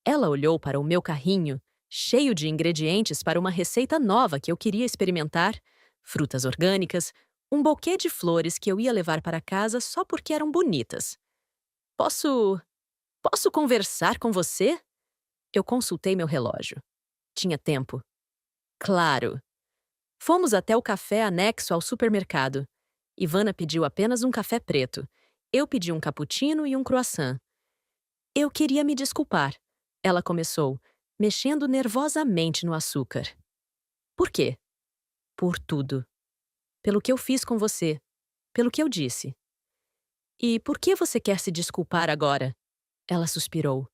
Ela olhou para o meu carrinho, cheio de ingredientes para uma receita nova que eu queria experimentar, frutas orgânicas, um buquê de flores que eu ia levar para casa só porque eram bonitas. Posso. Posso conversar com você? Eu consultei meu relógio. Tinha tempo. Claro. Fomos até o café anexo ao supermercado. Ivana pediu apenas um café preto. Eu pedi um cappuccino e um croissant. Eu queria me desculpar. Ela começou, mexendo nervosamente no açúcar. Por quê? Por tudo. Pelo que eu fiz com você. Pelo que eu disse. E por que você quer se desculpar agora? Ela suspirou.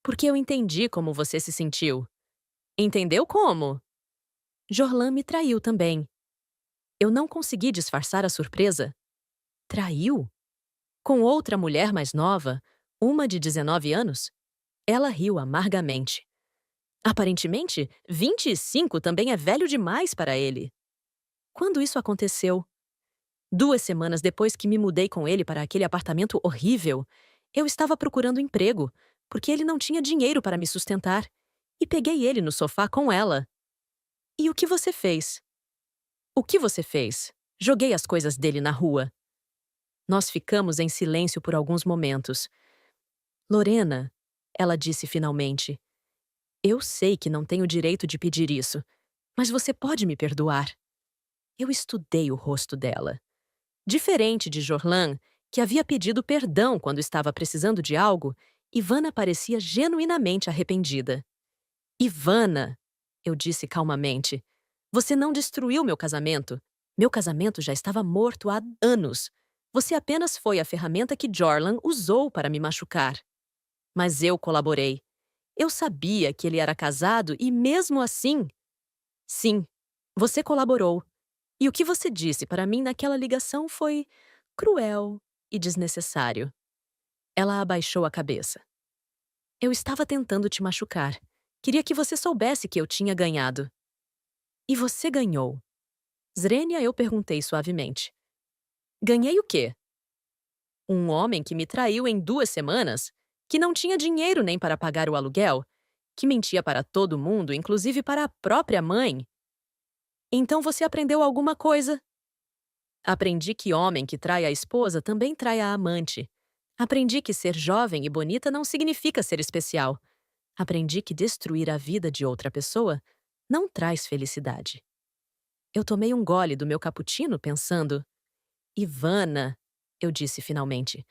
Porque eu entendi como você se sentiu. Entendeu como? Jorlan me traiu também. Eu não consegui disfarçar a surpresa. Traiu? Com outra mulher mais nova, uma de 19 anos? Ela riu amargamente. Aparentemente, 25 também é velho demais para ele. Quando isso aconteceu? 2 semanas depois que me mudei com ele para aquele apartamento horrível, eu estava procurando emprego, porque ele não tinha dinheiro para me sustentar, e peguei ele no sofá com ela. E o que você fez? O que você fez? Joguei as coisas dele na rua. Nós ficamos em silêncio por alguns momentos. Lorena, ela disse finalmente, eu sei que não tenho direito de pedir isso, mas você pode me perdoar. Eu estudei o rosto dela. Diferente de Jorlan, que havia pedido perdão quando estava precisando de algo, Ivana parecia genuinamente arrependida. Ivana, eu disse calmamente, você não destruiu meu casamento. Meu casamento já estava morto há anos. Você apenas foi a ferramenta que Jorlan usou para me machucar. Mas eu colaborei. Eu sabia que ele era casado e, mesmo assim... Sim, você colaborou. E o que você disse para mim naquela ligação foi cruel e desnecessário. Ela abaixou a cabeça. Eu estava tentando te machucar. Queria que você soubesse que eu tinha ganhado. E você ganhou. Zrenia, eu perguntei suavemente. Ganhei o quê? Um homem que me traiu em 2 semanas? Que não tinha dinheiro nem para pagar o aluguel? Que mentia para todo mundo, inclusive para a própria mãe? Então você aprendeu alguma coisa? Aprendi que homem que trai a esposa também trai a amante. Aprendi que ser jovem e bonita não significa ser especial. Aprendi que destruir a vida de outra pessoa não traz felicidade. Eu tomei um gole do meu cappuccino pensando: Ivana, eu disse finalmente,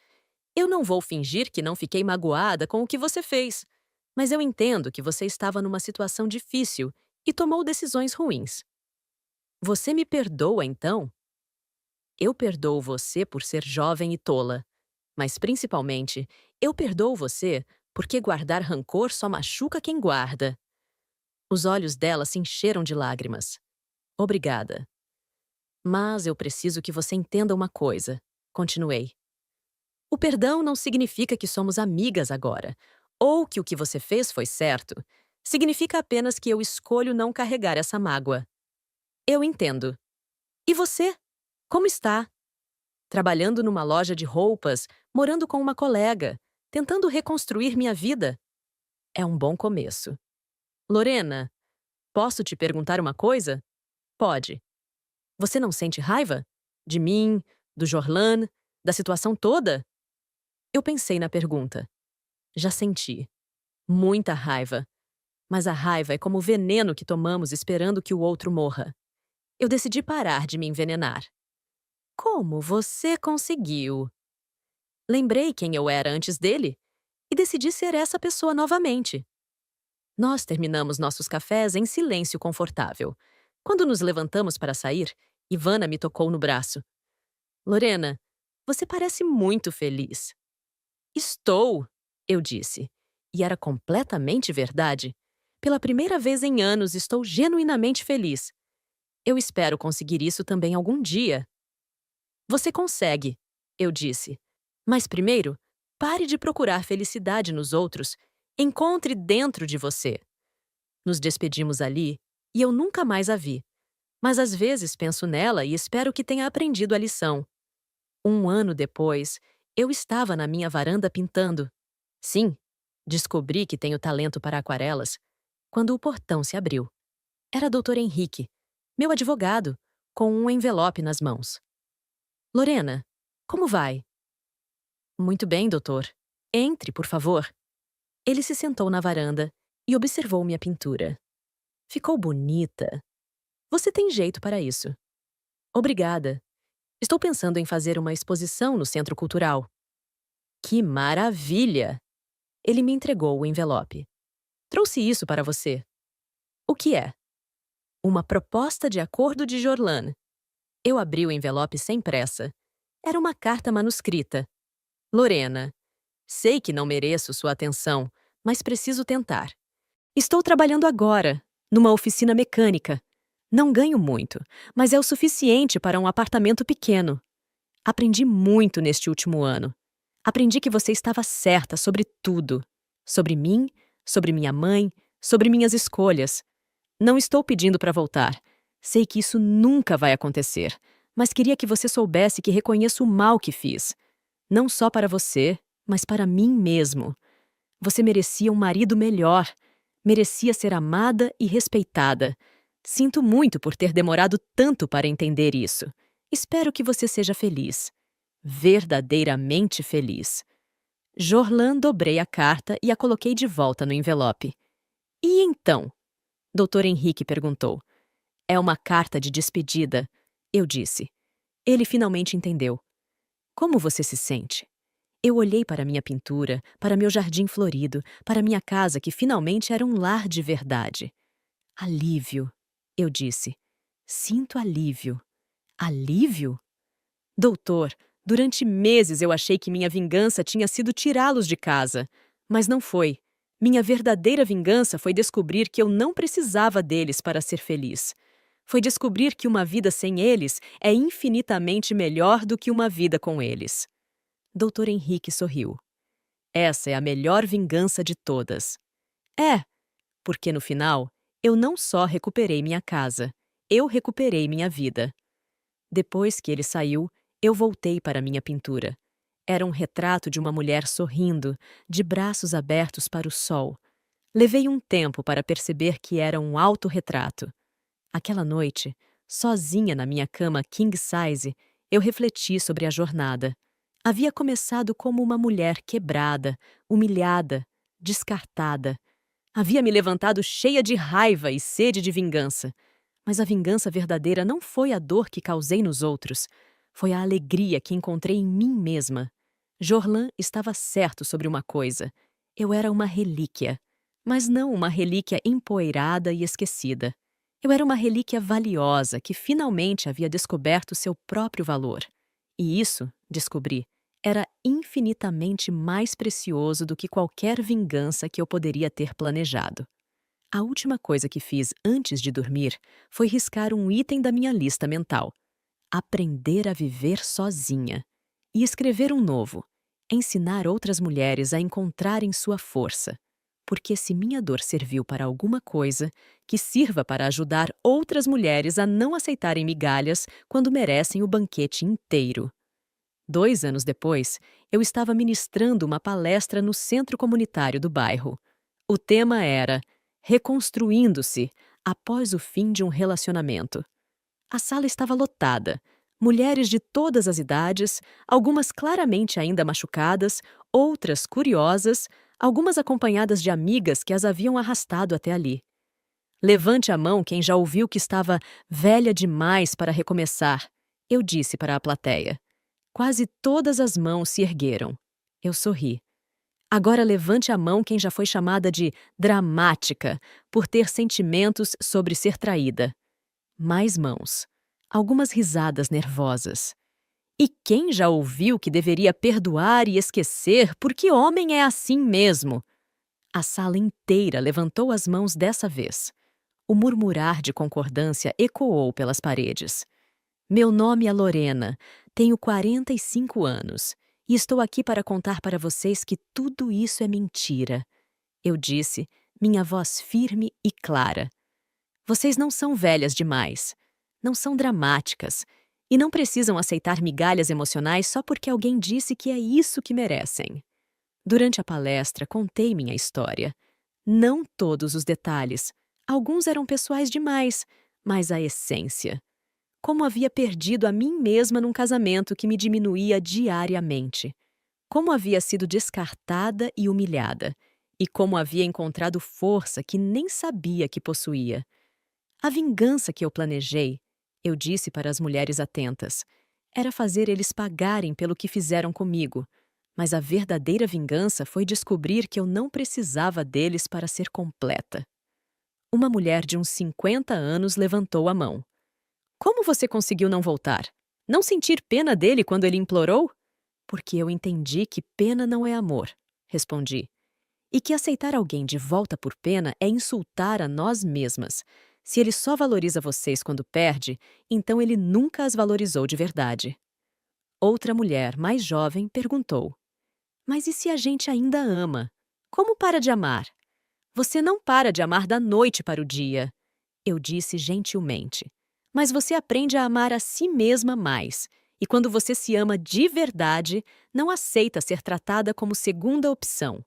eu não vou fingir que não fiquei magoada com o que você fez, mas eu entendo que você estava numa situação difícil e tomou decisões ruins. Você me perdoa, então? Eu perdoo você por ser jovem e tola, mas principalmente, eu perdoo você porque guardar rancor só machuca quem guarda. Os olhos dela se encheram de lágrimas. Obrigada. Mas eu preciso que você entenda uma coisa, continuei. O perdão não significa que somos amigas agora, ou que o que você fez foi certo. Significa apenas que eu escolho não carregar essa mágoa. Eu entendo. E você? Como está? Trabalhando numa loja de roupas, morando com uma colega, tentando reconstruir minha vida? É um bom começo. Lorena, posso te perguntar uma coisa? Pode. Você não sente raiva? De mim, do Jorlan, da situação toda? Eu pensei na pergunta. Já senti. Muita raiva. Mas a raiva é como o veneno que tomamos esperando que o outro morra. Eu decidi parar de me envenenar. Como você conseguiu? Lembrei quem eu era antes dele e decidi ser essa pessoa novamente. Nós terminamos nossos cafés em silêncio confortável. Quando nos levantamos para sair, Ivana me tocou no braço. Lorena, você parece muito feliz. Estou, eu disse. E era completamente verdade. Pela primeira vez em anos, estou genuinamente feliz. Eu espero conseguir isso também algum dia. Você consegue, eu disse. Mas primeiro, pare de procurar felicidade nos outros. Encontre dentro de você. Nos despedimos ali e eu nunca mais a vi. Mas às vezes penso nela e espero que tenha aprendido a lição. 1 ano depois, eu estava na minha varanda pintando. Sim, descobri que tenho talento para aquarelas quando o portão se abriu. Era Dr. Henrique, meu advogado, com um envelope nas mãos. Lorena, como vai? Muito bem, doutor. Entre, por favor. Ele se sentou na varanda e observou minha pintura. Ficou bonita. Você tem jeito para isso. Obrigada. Estou pensando em fazer uma exposição no Centro Cultural. Que maravilha! Ele me entregou o envelope. Trouxe isso para você. O que é? Uma proposta de acordo de Jorlan. Eu abri o envelope sem pressa. Era uma carta manuscrita. Lorena, sei que não mereço sua atenção, mas preciso tentar. Estou trabalhando agora, numa oficina mecânica. Não ganho muito, mas é o suficiente para um apartamento pequeno. Aprendi muito neste último ano. Aprendi que você estava certa sobre tudo. Sobre mim, sobre minha mãe, sobre minhas escolhas. Não estou pedindo para voltar. Sei que isso nunca vai acontecer, mas queria que você soubesse que reconheço o mal que fiz. Não só para você, mas para mim mesmo. Você merecia um marido melhor. Merecia ser amada e respeitada. Sinto muito por ter demorado tanto para entender isso. Espero que você seja feliz. Verdadeiramente feliz. Jorlan, dobrei a carta e a coloquei de volta no envelope. E então? Dr. Henrique perguntou. É uma carta de despedida, eu disse. Ele finalmente entendeu. Como você se sente? Eu olhei para minha pintura, para meu jardim florido, para minha casa que finalmente era um lar de verdade. Alívio, eu disse. Sinto alívio. Alívio? Doutor, durante meses eu achei que minha vingança tinha sido tirá-los de casa. Mas não foi. Minha verdadeira vingança foi descobrir que eu não precisava deles para ser feliz. Foi descobrir que uma vida sem eles é infinitamente melhor do que uma vida com eles. Dr. Henrique sorriu. Essa é a melhor vingança de todas. É, Porque no final, eu não só recuperei minha casa, eu recuperei minha vida. Depois que ele saiu, eu voltei para minha pintura. Era um retrato de uma mulher sorrindo, de braços abertos para o sol. Levei um tempo para perceber que era um autorretrato. Aquela noite, sozinha na minha cama king size, eu refleti sobre a jornada. Havia começado como uma mulher quebrada, humilhada, descartada. Havia me levantado cheia de raiva e sede de vingança. Mas a vingança verdadeira não foi a dor que causei nos outros, foi a alegria que encontrei em mim mesma. Jorlan estava certo sobre uma coisa: eu era uma relíquia, mas não uma relíquia empoeirada e esquecida. Eu era uma relíquia valiosa que finalmente havia descoberto seu próprio valor. E isso, descobri, era infinitamente mais precioso do que qualquer vingança que eu poderia ter planejado. A última coisa que fiz antes de dormir foi riscar um item da minha lista mental: aprender a viver sozinha. E escrever um novo: ensinar outras mulheres a encontrarem sua força. Porque se minha dor serviu para alguma coisa, que sirva para ajudar outras mulheres a não aceitarem migalhas quando merecem o banquete inteiro. 2 anos depois, eu estava ministrando uma palestra no centro comunitário do bairro. O tema era Reconstruindo-se após o fim de um relacionamento. A sala estava lotada. Mulheres de todas as idades, algumas claramente ainda machucadas, outras curiosas, algumas acompanhadas de amigas que as haviam arrastado até ali. Levante a mão quem já ouviu que estava velha demais para recomeçar, eu disse para a plateia. Quase todas as mãos se ergueram. Eu sorri. Agora levante a mão quem já foi chamada de dramática por ter sentimentos sobre ser traída. Mais mãos. Algumas risadas nervosas. E quem já ouviu que deveria perdoar e esquecer porque homem é assim mesmo? A sala inteira levantou as mãos dessa vez. O murmurar de concordância ecoou pelas paredes. Meu nome é Lorena, tenho 45 anos e estou aqui para contar para vocês que tudo isso é mentira. Eu disse, minha voz firme e clara. Vocês não são velhas demais, não são dramáticas e não precisam aceitar migalhas emocionais só porque alguém disse que é isso que merecem. Durante a palestra, contei minha história. Não todos os detalhes, alguns eram pessoais demais, mas a essência. Como havia perdido a mim mesma num casamento que me diminuía diariamente. Como havia sido descartada e humilhada. E como havia encontrado força que nem sabia que possuía. A vingança que eu planejei, eu disse para as mulheres atentas, era fazer eles pagarem pelo que fizeram comigo. Mas a verdadeira vingança foi descobrir que eu não precisava deles para ser completa. Uma mulher de uns 50 anos levantou a mão. Como você conseguiu não voltar? Não sentir pena dele quando ele implorou? Porque eu entendi que pena não é amor, respondi. E que aceitar alguém de volta por pena é insultar a nós mesmas. Se ele só valoriza vocês quando perde, então ele nunca as valorizou de verdade. Outra mulher, mais jovem, perguntou: mas e se a gente ainda ama? Como para de amar? Você não para de amar da noite para o dia, eu disse gentilmente. Mas você aprende a amar a si mesma mais. E quando você se ama de verdade, não aceita ser tratada como segunda opção.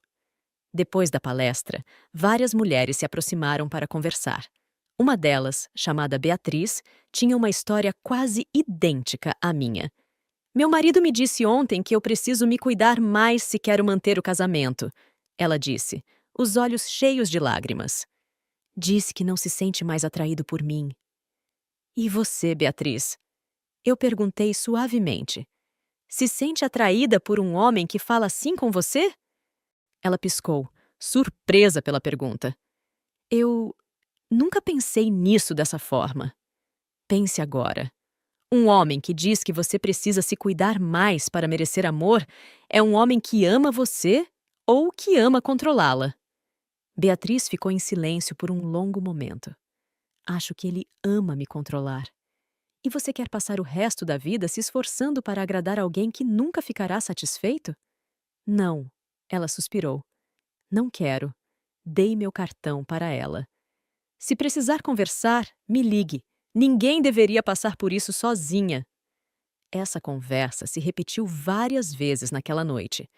Depois da palestra, várias mulheres se aproximaram para conversar. Uma delas, chamada Beatriz, tinha uma história quase idêntica à minha. Meu marido me disse ontem que eu preciso me cuidar mais se quero manter o casamento, ela disse, os olhos cheios de lágrimas. Disse que não se sente mais atraído por mim. E você, Beatriz? Eu perguntei suavemente. Se sente atraída por um homem que fala assim com você? Ela piscou, surpresa pela pergunta. Eu nunca pensei nisso dessa forma. Pense agora. Um homem que diz que você precisa se cuidar mais para merecer amor é um homem que ama você ou que ama controlá-la. Beatriz ficou em silêncio por um longo momento. Acho que ele ama me controlar. E você quer passar o resto da vida se esforçando para agradar alguém que nunca ficará satisfeito? Não, ela suspirou. Não quero. Dei meu cartão para ela. Se precisar conversar, me ligue. Ninguém deveria passar por isso sozinha. Essa conversa se repetiu várias vezes naquela noite.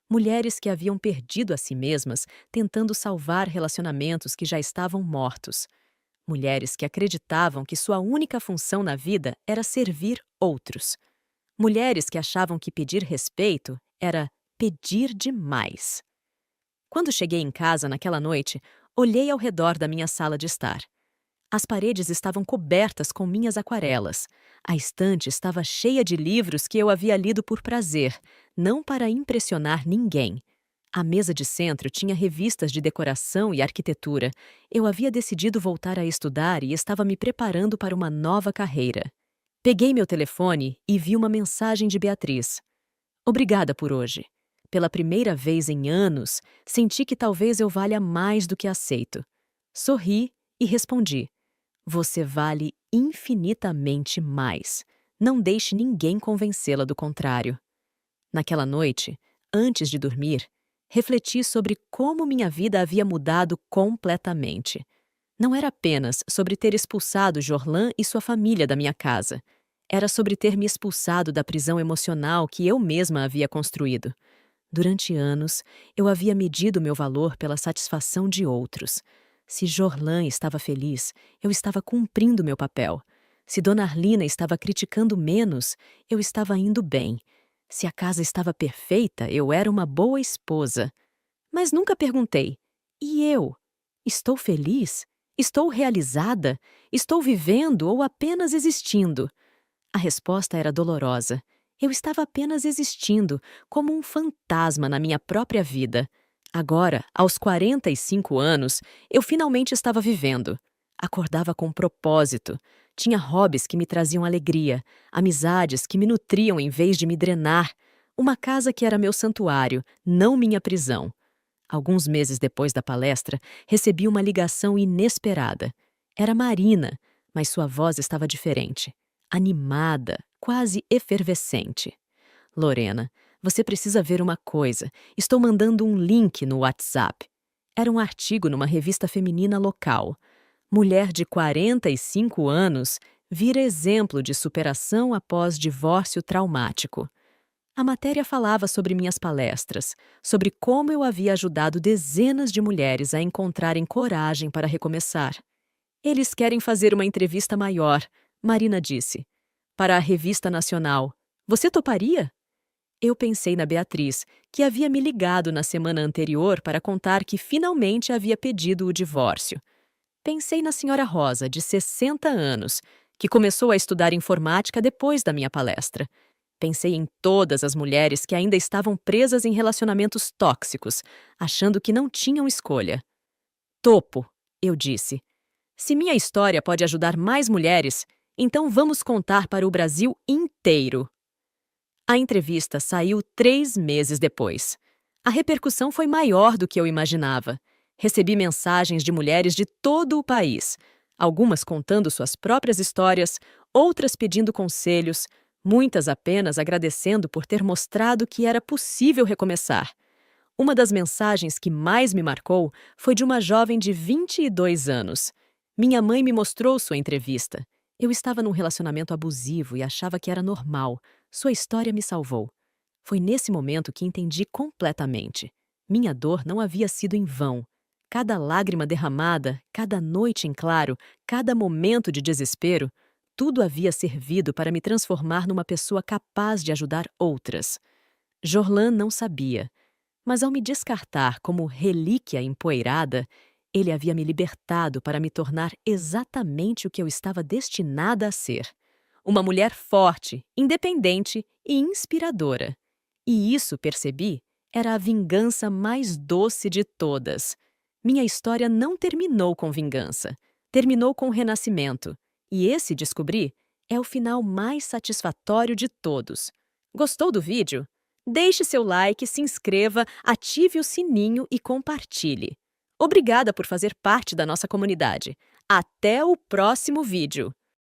Mulheres que haviam perdido a si mesmas tentando salvar relacionamentos que já estavam mortos. Mulheres que acreditavam que sua única função na vida era servir outros. Mulheres que achavam que pedir respeito era pedir demais. Quando cheguei em casa naquela noite, olhei ao redor da minha sala de estar. As paredes estavam cobertas com minhas aquarelas. A estante estava cheia de livros que eu havia lido por prazer, não para impressionar ninguém. A mesa de centro tinha revistas de decoração e arquitetura. Eu havia decidido voltar a estudar e estava me preparando para uma nova carreira. Peguei meu telefone e vi uma mensagem de Beatriz. Obrigada por hoje. Pela primeira vez em anos, senti que talvez eu valha mais do que aceito. Sorri e respondi. Você vale infinitamente mais. Não deixe ninguém convencê-la do contrário. Naquela noite, antes de dormir, refleti sobre como minha vida havia mudado completamente. Não era apenas sobre ter expulsado Jorlan e sua família da minha casa. Era sobre ter me expulsado da prisão emocional que eu mesma havia construído. Durante anos, eu havia medido meu valor pela satisfação de outros. Se Jorlan estava feliz, eu estava cumprindo meu papel. Se Dona Arlina estava criticando menos, eu estava indo bem. Se a casa estava perfeita, eu era uma boa esposa. Mas nunca perguntei: e eu? Estou feliz? Estou realizada? Estou vivendo ou apenas existindo? A resposta era dolorosa. Eu estava apenas existindo, como um fantasma na minha própria vida. Agora, aos 45 anos, eu finalmente estava vivendo. Acordava com propósito. Tinha hobbies que me traziam alegria, amizades que me nutriam em vez de me drenar. Uma casa que era meu santuário, não minha prisão. Alguns meses depois da palestra, recebi uma ligação inesperada. Era Marina, mas sua voz estava diferente. Animada, quase efervescente. Lorena, você precisa ver uma coisa. Estou mandando um link no WhatsApp. Era um artigo numa revista feminina local. Mulher de 45 anos vira exemplo de superação após divórcio traumático. A matéria falava sobre minhas palestras, sobre como eu havia ajudado dezenas de mulheres a encontrarem coragem para recomeçar. Eles querem fazer uma entrevista maior, Marina disse. Para a revista nacional. Você toparia? Eu pensei na Beatriz, que havia me ligado na semana anterior para contar que finalmente havia pedido o divórcio. Pensei na senhora Rosa, de 60 anos, que começou a estudar informática depois da minha palestra. Pensei em todas as mulheres que ainda estavam presas em relacionamentos tóxicos, achando que não tinham escolha. Topo, eu disse. Se minha história pode ajudar mais mulheres, então vamos contar para o Brasil inteiro. A entrevista saiu 3 meses depois. A repercussão foi maior do que eu imaginava. Recebi mensagens de mulheres de todo o país, algumas contando suas próprias histórias, outras pedindo conselhos, muitas apenas agradecendo por ter mostrado que era possível recomeçar. Uma das mensagens que mais me marcou foi de uma jovem de 22 anos. Minha mãe me mostrou sua entrevista. Eu estava num relacionamento abusivo e achava que era normal. Sua história me salvou. Foi nesse momento que entendi completamente. Minha dor não havia sido em vão. Cada lágrima derramada, cada noite em claro, cada momento de desespero, tudo havia servido para me transformar numa pessoa capaz de ajudar outras. Jorlan não sabia, mas ao me descartar como relíquia empoeirada, ele havia me libertado para me tornar exatamente o que eu estava destinada a ser. Uma mulher forte, independente e inspiradora. E isso, percebi, era a vingança mais doce de todas. Minha história não terminou com vingança. Terminou com renascimento. E esse, descobri, é o final mais satisfatório de todos. Gostou do vídeo? Deixe seu like, se inscreva, ative o sininho e compartilhe. Obrigada por fazer parte da nossa comunidade. Até o próximo vídeo!